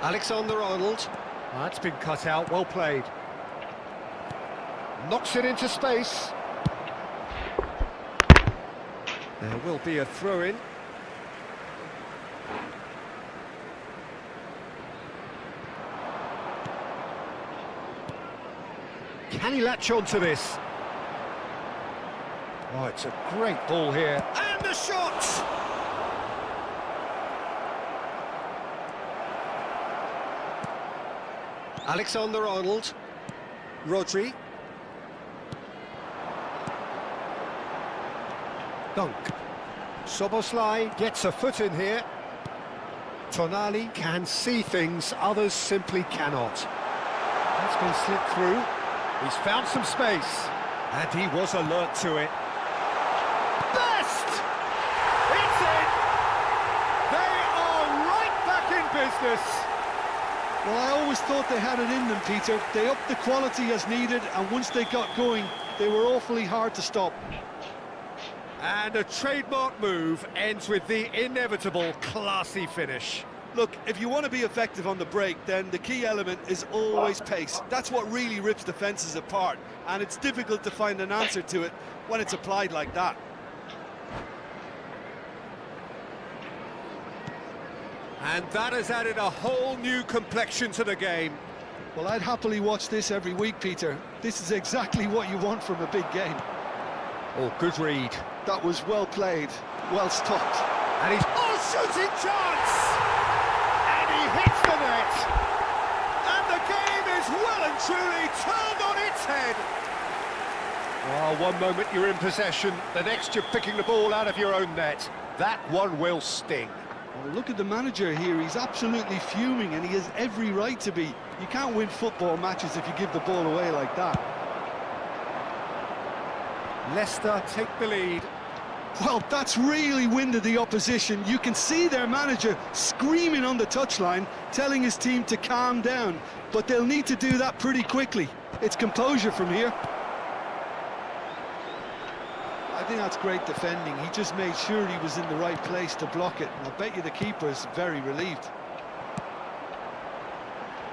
Alexander-Arnold. That's been cut out, well played. Knocks it into space. There will be a throw-in. Can he latch on to this? Oh, it's a great ball here. And the shot! Alexander-Arnold. Rodri. Dunk. Szoboszlai gets a foot in here. Tonali can see things others simply cannot. That's been slipped through. He's found some space, and he was alert to it. Best! It's in! They are right back in business! Well, I always thought they had it in them, Peter. They upped the quality as needed, and once they got going, they were awfully hard to stop. And a trademark move ends with the inevitable classy finish. Look, if you want to be effective on the break, then the key element is always pace. That's what really rips defences apart, and it's difficult to find an answer to it when it's applied like that. And that has added a whole new complexion to the game. Well, I'd happily watch this every week, Peter. This is exactly what you want from a big game. Oh, good read. That was well played, well stopped. And he's... Oh, shooting chance! And he hits the net! And the game is well and truly turned on its head! Well, one moment you're in possession, the next you're picking the ball out of your own net. That one will sting. Well, look at the manager here, he's absolutely fuming and he has every right to be. You can't win football matches if you give the ball away like that. Leicester take the lead. Well, that's really winded the opposition. You can see their manager screaming on the touchline, telling his team to calm down. But they'll need to do that pretty quickly. It's composure from here. I think that's great defending. He just made sure he was in the right place to block it. And I bet you the keeper's very relieved.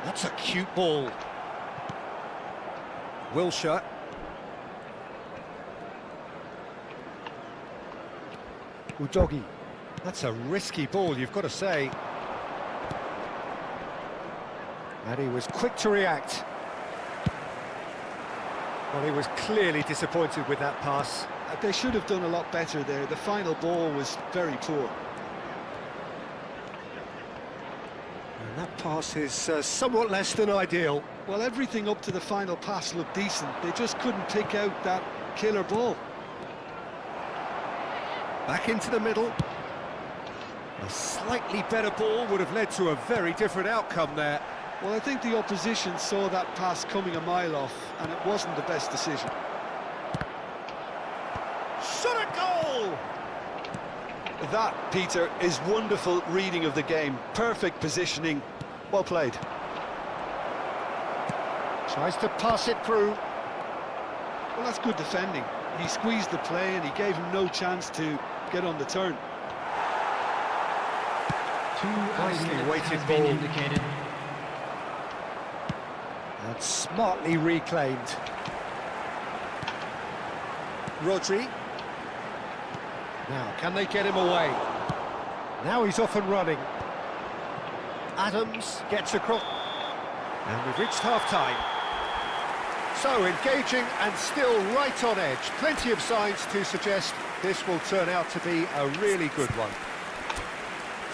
That's a cute ball. Wilshere. Udogie. That's a risky ball, you've got to say. And he was quick to react. Well, he was clearly disappointed with that pass. They should have done a lot better there. The final ball was very poor. And that pass is somewhat less than ideal. Well, everything up to the final pass looked decent. They just couldn't pick out that killer ball. Back into the middle. A slightly better ball would have led to a very different outcome there. Well, I think the opposition saw that pass coming a mile off, and it wasn't the best decision. Shot a goal! That, Peter, is wonderful reading of the game. Perfect positioning. Well played. Tries to pass it through. Well, that's good defending. He squeezed the play and he gave him no chance to get on the turn. Nicely weighted ball. Indicated. And smartly reclaimed. Rodri. Now, can they get him away? Now he's off and running. Adams gets across. And we've reached half-time. So, engaging and still right on edge. Plenty of signs to suggest this will turn out to be a really good one.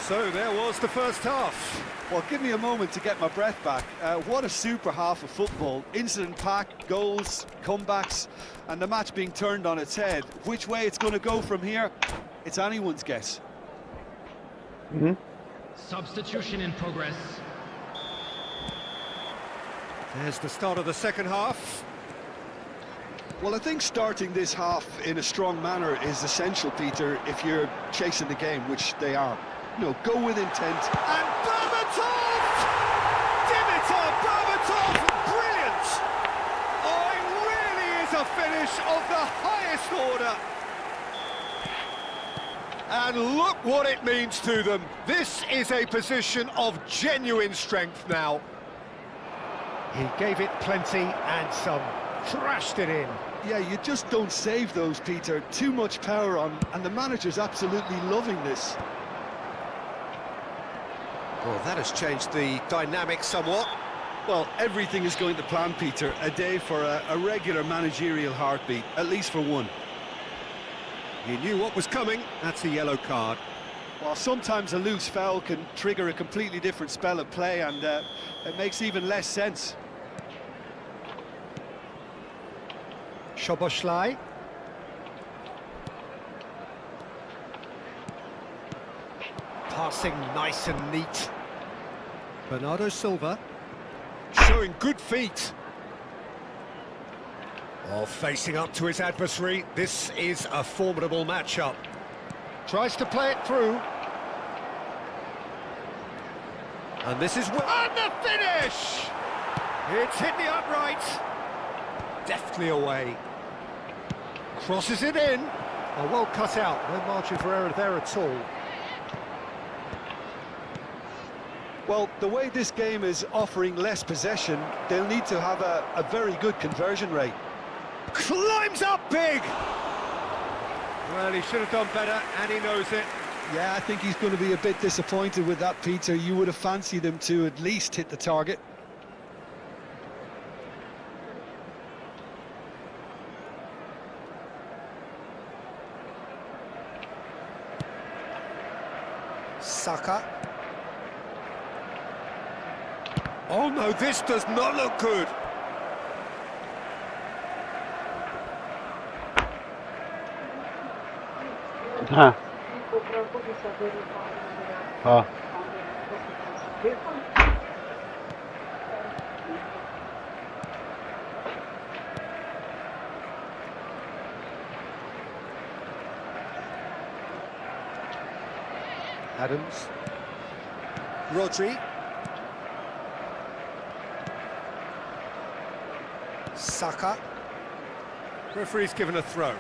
So, there was the first half. Well, give me a moment to get my breath back. What a super half of football. Incident-packed, goals, comebacks, and the match being turned on its head. Which way it's going to go from here, it's anyone's guess. Substitution in progress. There's the start of the second half. Well, I think starting this half in a strong manner is essential, Peter, if you're chasing the game, which they are. You know, go with intent. And Berbatov! Dimitar Berbatov! Brilliant! Oh, it really is a finish of the highest order. And look what it means to them. This is a position of genuine strength now. He gave it plenty and some, thrashed it in. Yeah, you just don't save those, Peter. Too much power on, and the manager's absolutely loving this. Well, that has changed the dynamic somewhat. Well, everything is going to plan, Peter. A day for a regular managerial heartbeat, at least for one. You knew what was coming. That's a yellow card. Well, sometimes a loose foul can trigger a completely different spell of play, and it makes even less sense. Szoboszlai. Passing nice and neat. Bernardo Silva. Showing good feet. Oh, facing up to his adversary. This is a formidable matchup. Tries to play it through. And this is... And the finish! It's hit the upright. Deftly away. Crosses it in. Oh, well cut out. No margin for error there at all. Well, the way this game is offering less possession, they'll need to have a very good conversion rate. Climbs up big! Well, he should have done better, and he knows it. Yeah, I think he's going to be a bit disappointed with that, Peter. You would have fancied him to at least hit the target. Saka. Oh no, this does not look good. Հա, հա, Adams. Rodri. Saka. Referee's given a throw.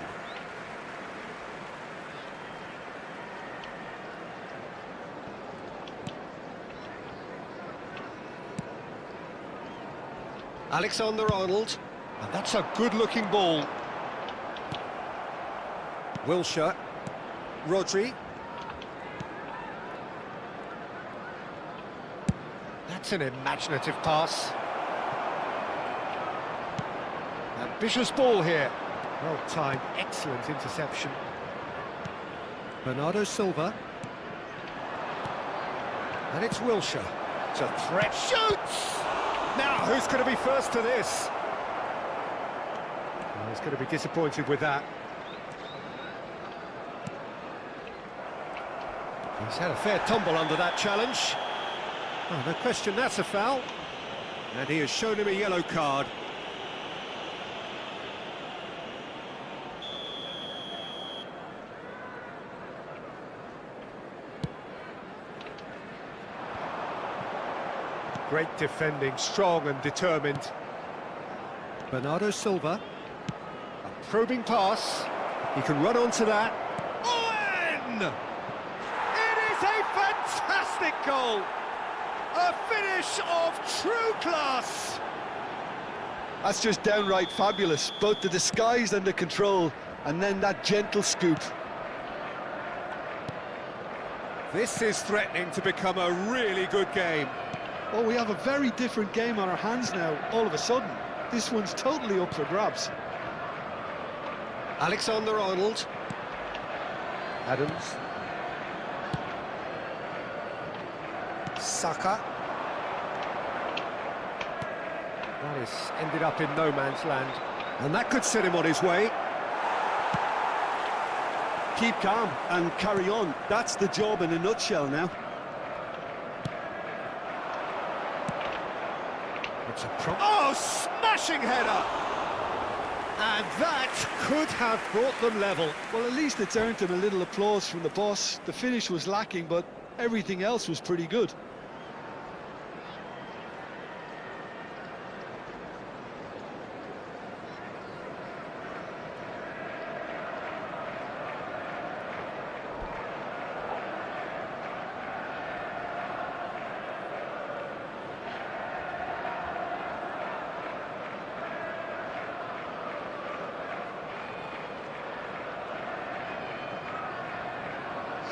Alexander-Arnold, and that's a good-looking ball. Wilshere, Rodri. That's an imaginative pass. Ambitious ball here. Well timed, excellent interception. Bernardo Silva. And it's Wilshere. It's a threat. Shoots! Now, who's going to be first to this? Well, he's going to be disappointed with that. He's had a fair tumble under that challenge. Oh, no question, that's a foul. And he has shown him a yellow card. Great defending, strong and determined. Bernardo Silva. A probing pass. He can run onto that. Owen! It is a fantastic goal! A finish of true class! That's just downright fabulous, both the disguise and the control, and then that gentle scoop. This is threatening to become a really good game. Oh, we have a very different game on our hands now, all of a sudden. This one's totally up for grabs. Alexander-Arnold. Adams. Saka. That has ended up in no man's land. And that could set him on his way. Keep calm and carry on. That's the job in a nutshell now. It's a smashing header! And that could have brought them level. Well, at least it's earned him a little applause from the boss. The finish was lacking, but everything else was pretty good.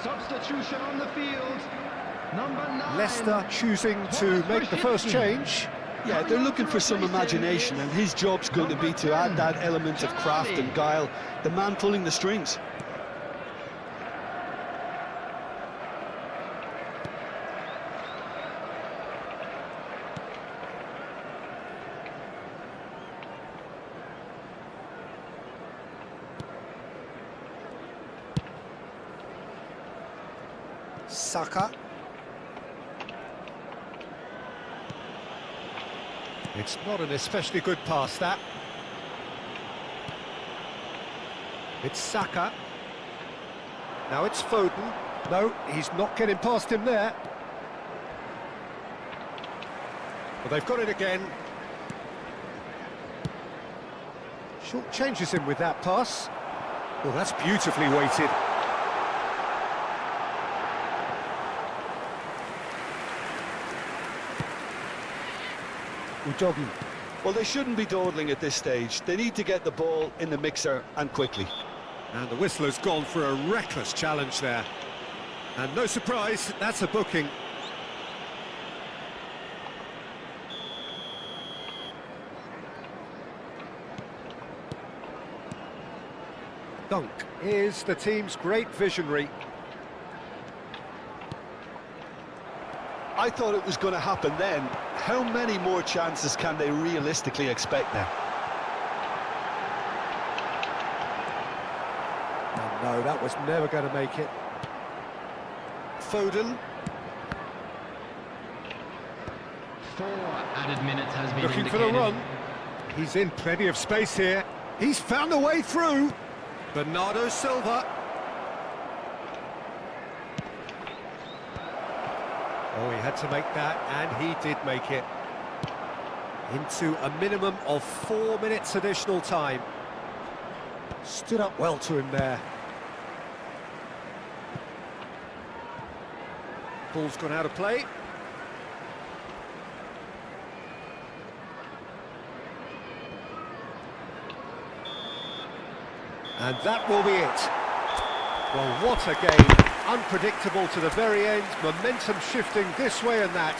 Substitution on the field. Number 9. Leicester choosing to make the first change. Yeah, they're looking for some imagination, and his job's going to be to add that element of craft and guile, the man pulling the strings. Saka. It's not an especially good pass, that. It's Saka. Now it's Foden. No, he's not getting past him there. Well, they've got it again. Short changes him with that pass. Well, that's beautifully weighted. Udogi. Well, they shouldn't be dawdling at this stage. They need to get the ball in the mixer and quickly. And the whistler's gone for a reckless challenge there. And no surprise, that's a booking. Dunk is the team's great visionary. I thought it was going to happen then. How many more chances can they realistically expect now? And No, that was never going to make it. Foden. 4 added minutes has been Looking for the indicated. run. He's in plenty of space here. He's found a way through. Bernardo Silva. Oh, he had to make that, and he did make it. Into a minimum of 4 minutes additional time. Stood up well to him there. Ball's gone out of play. And that will be it. Well, what a game. Unpredictable to the very end. Momentum shifting this way and that.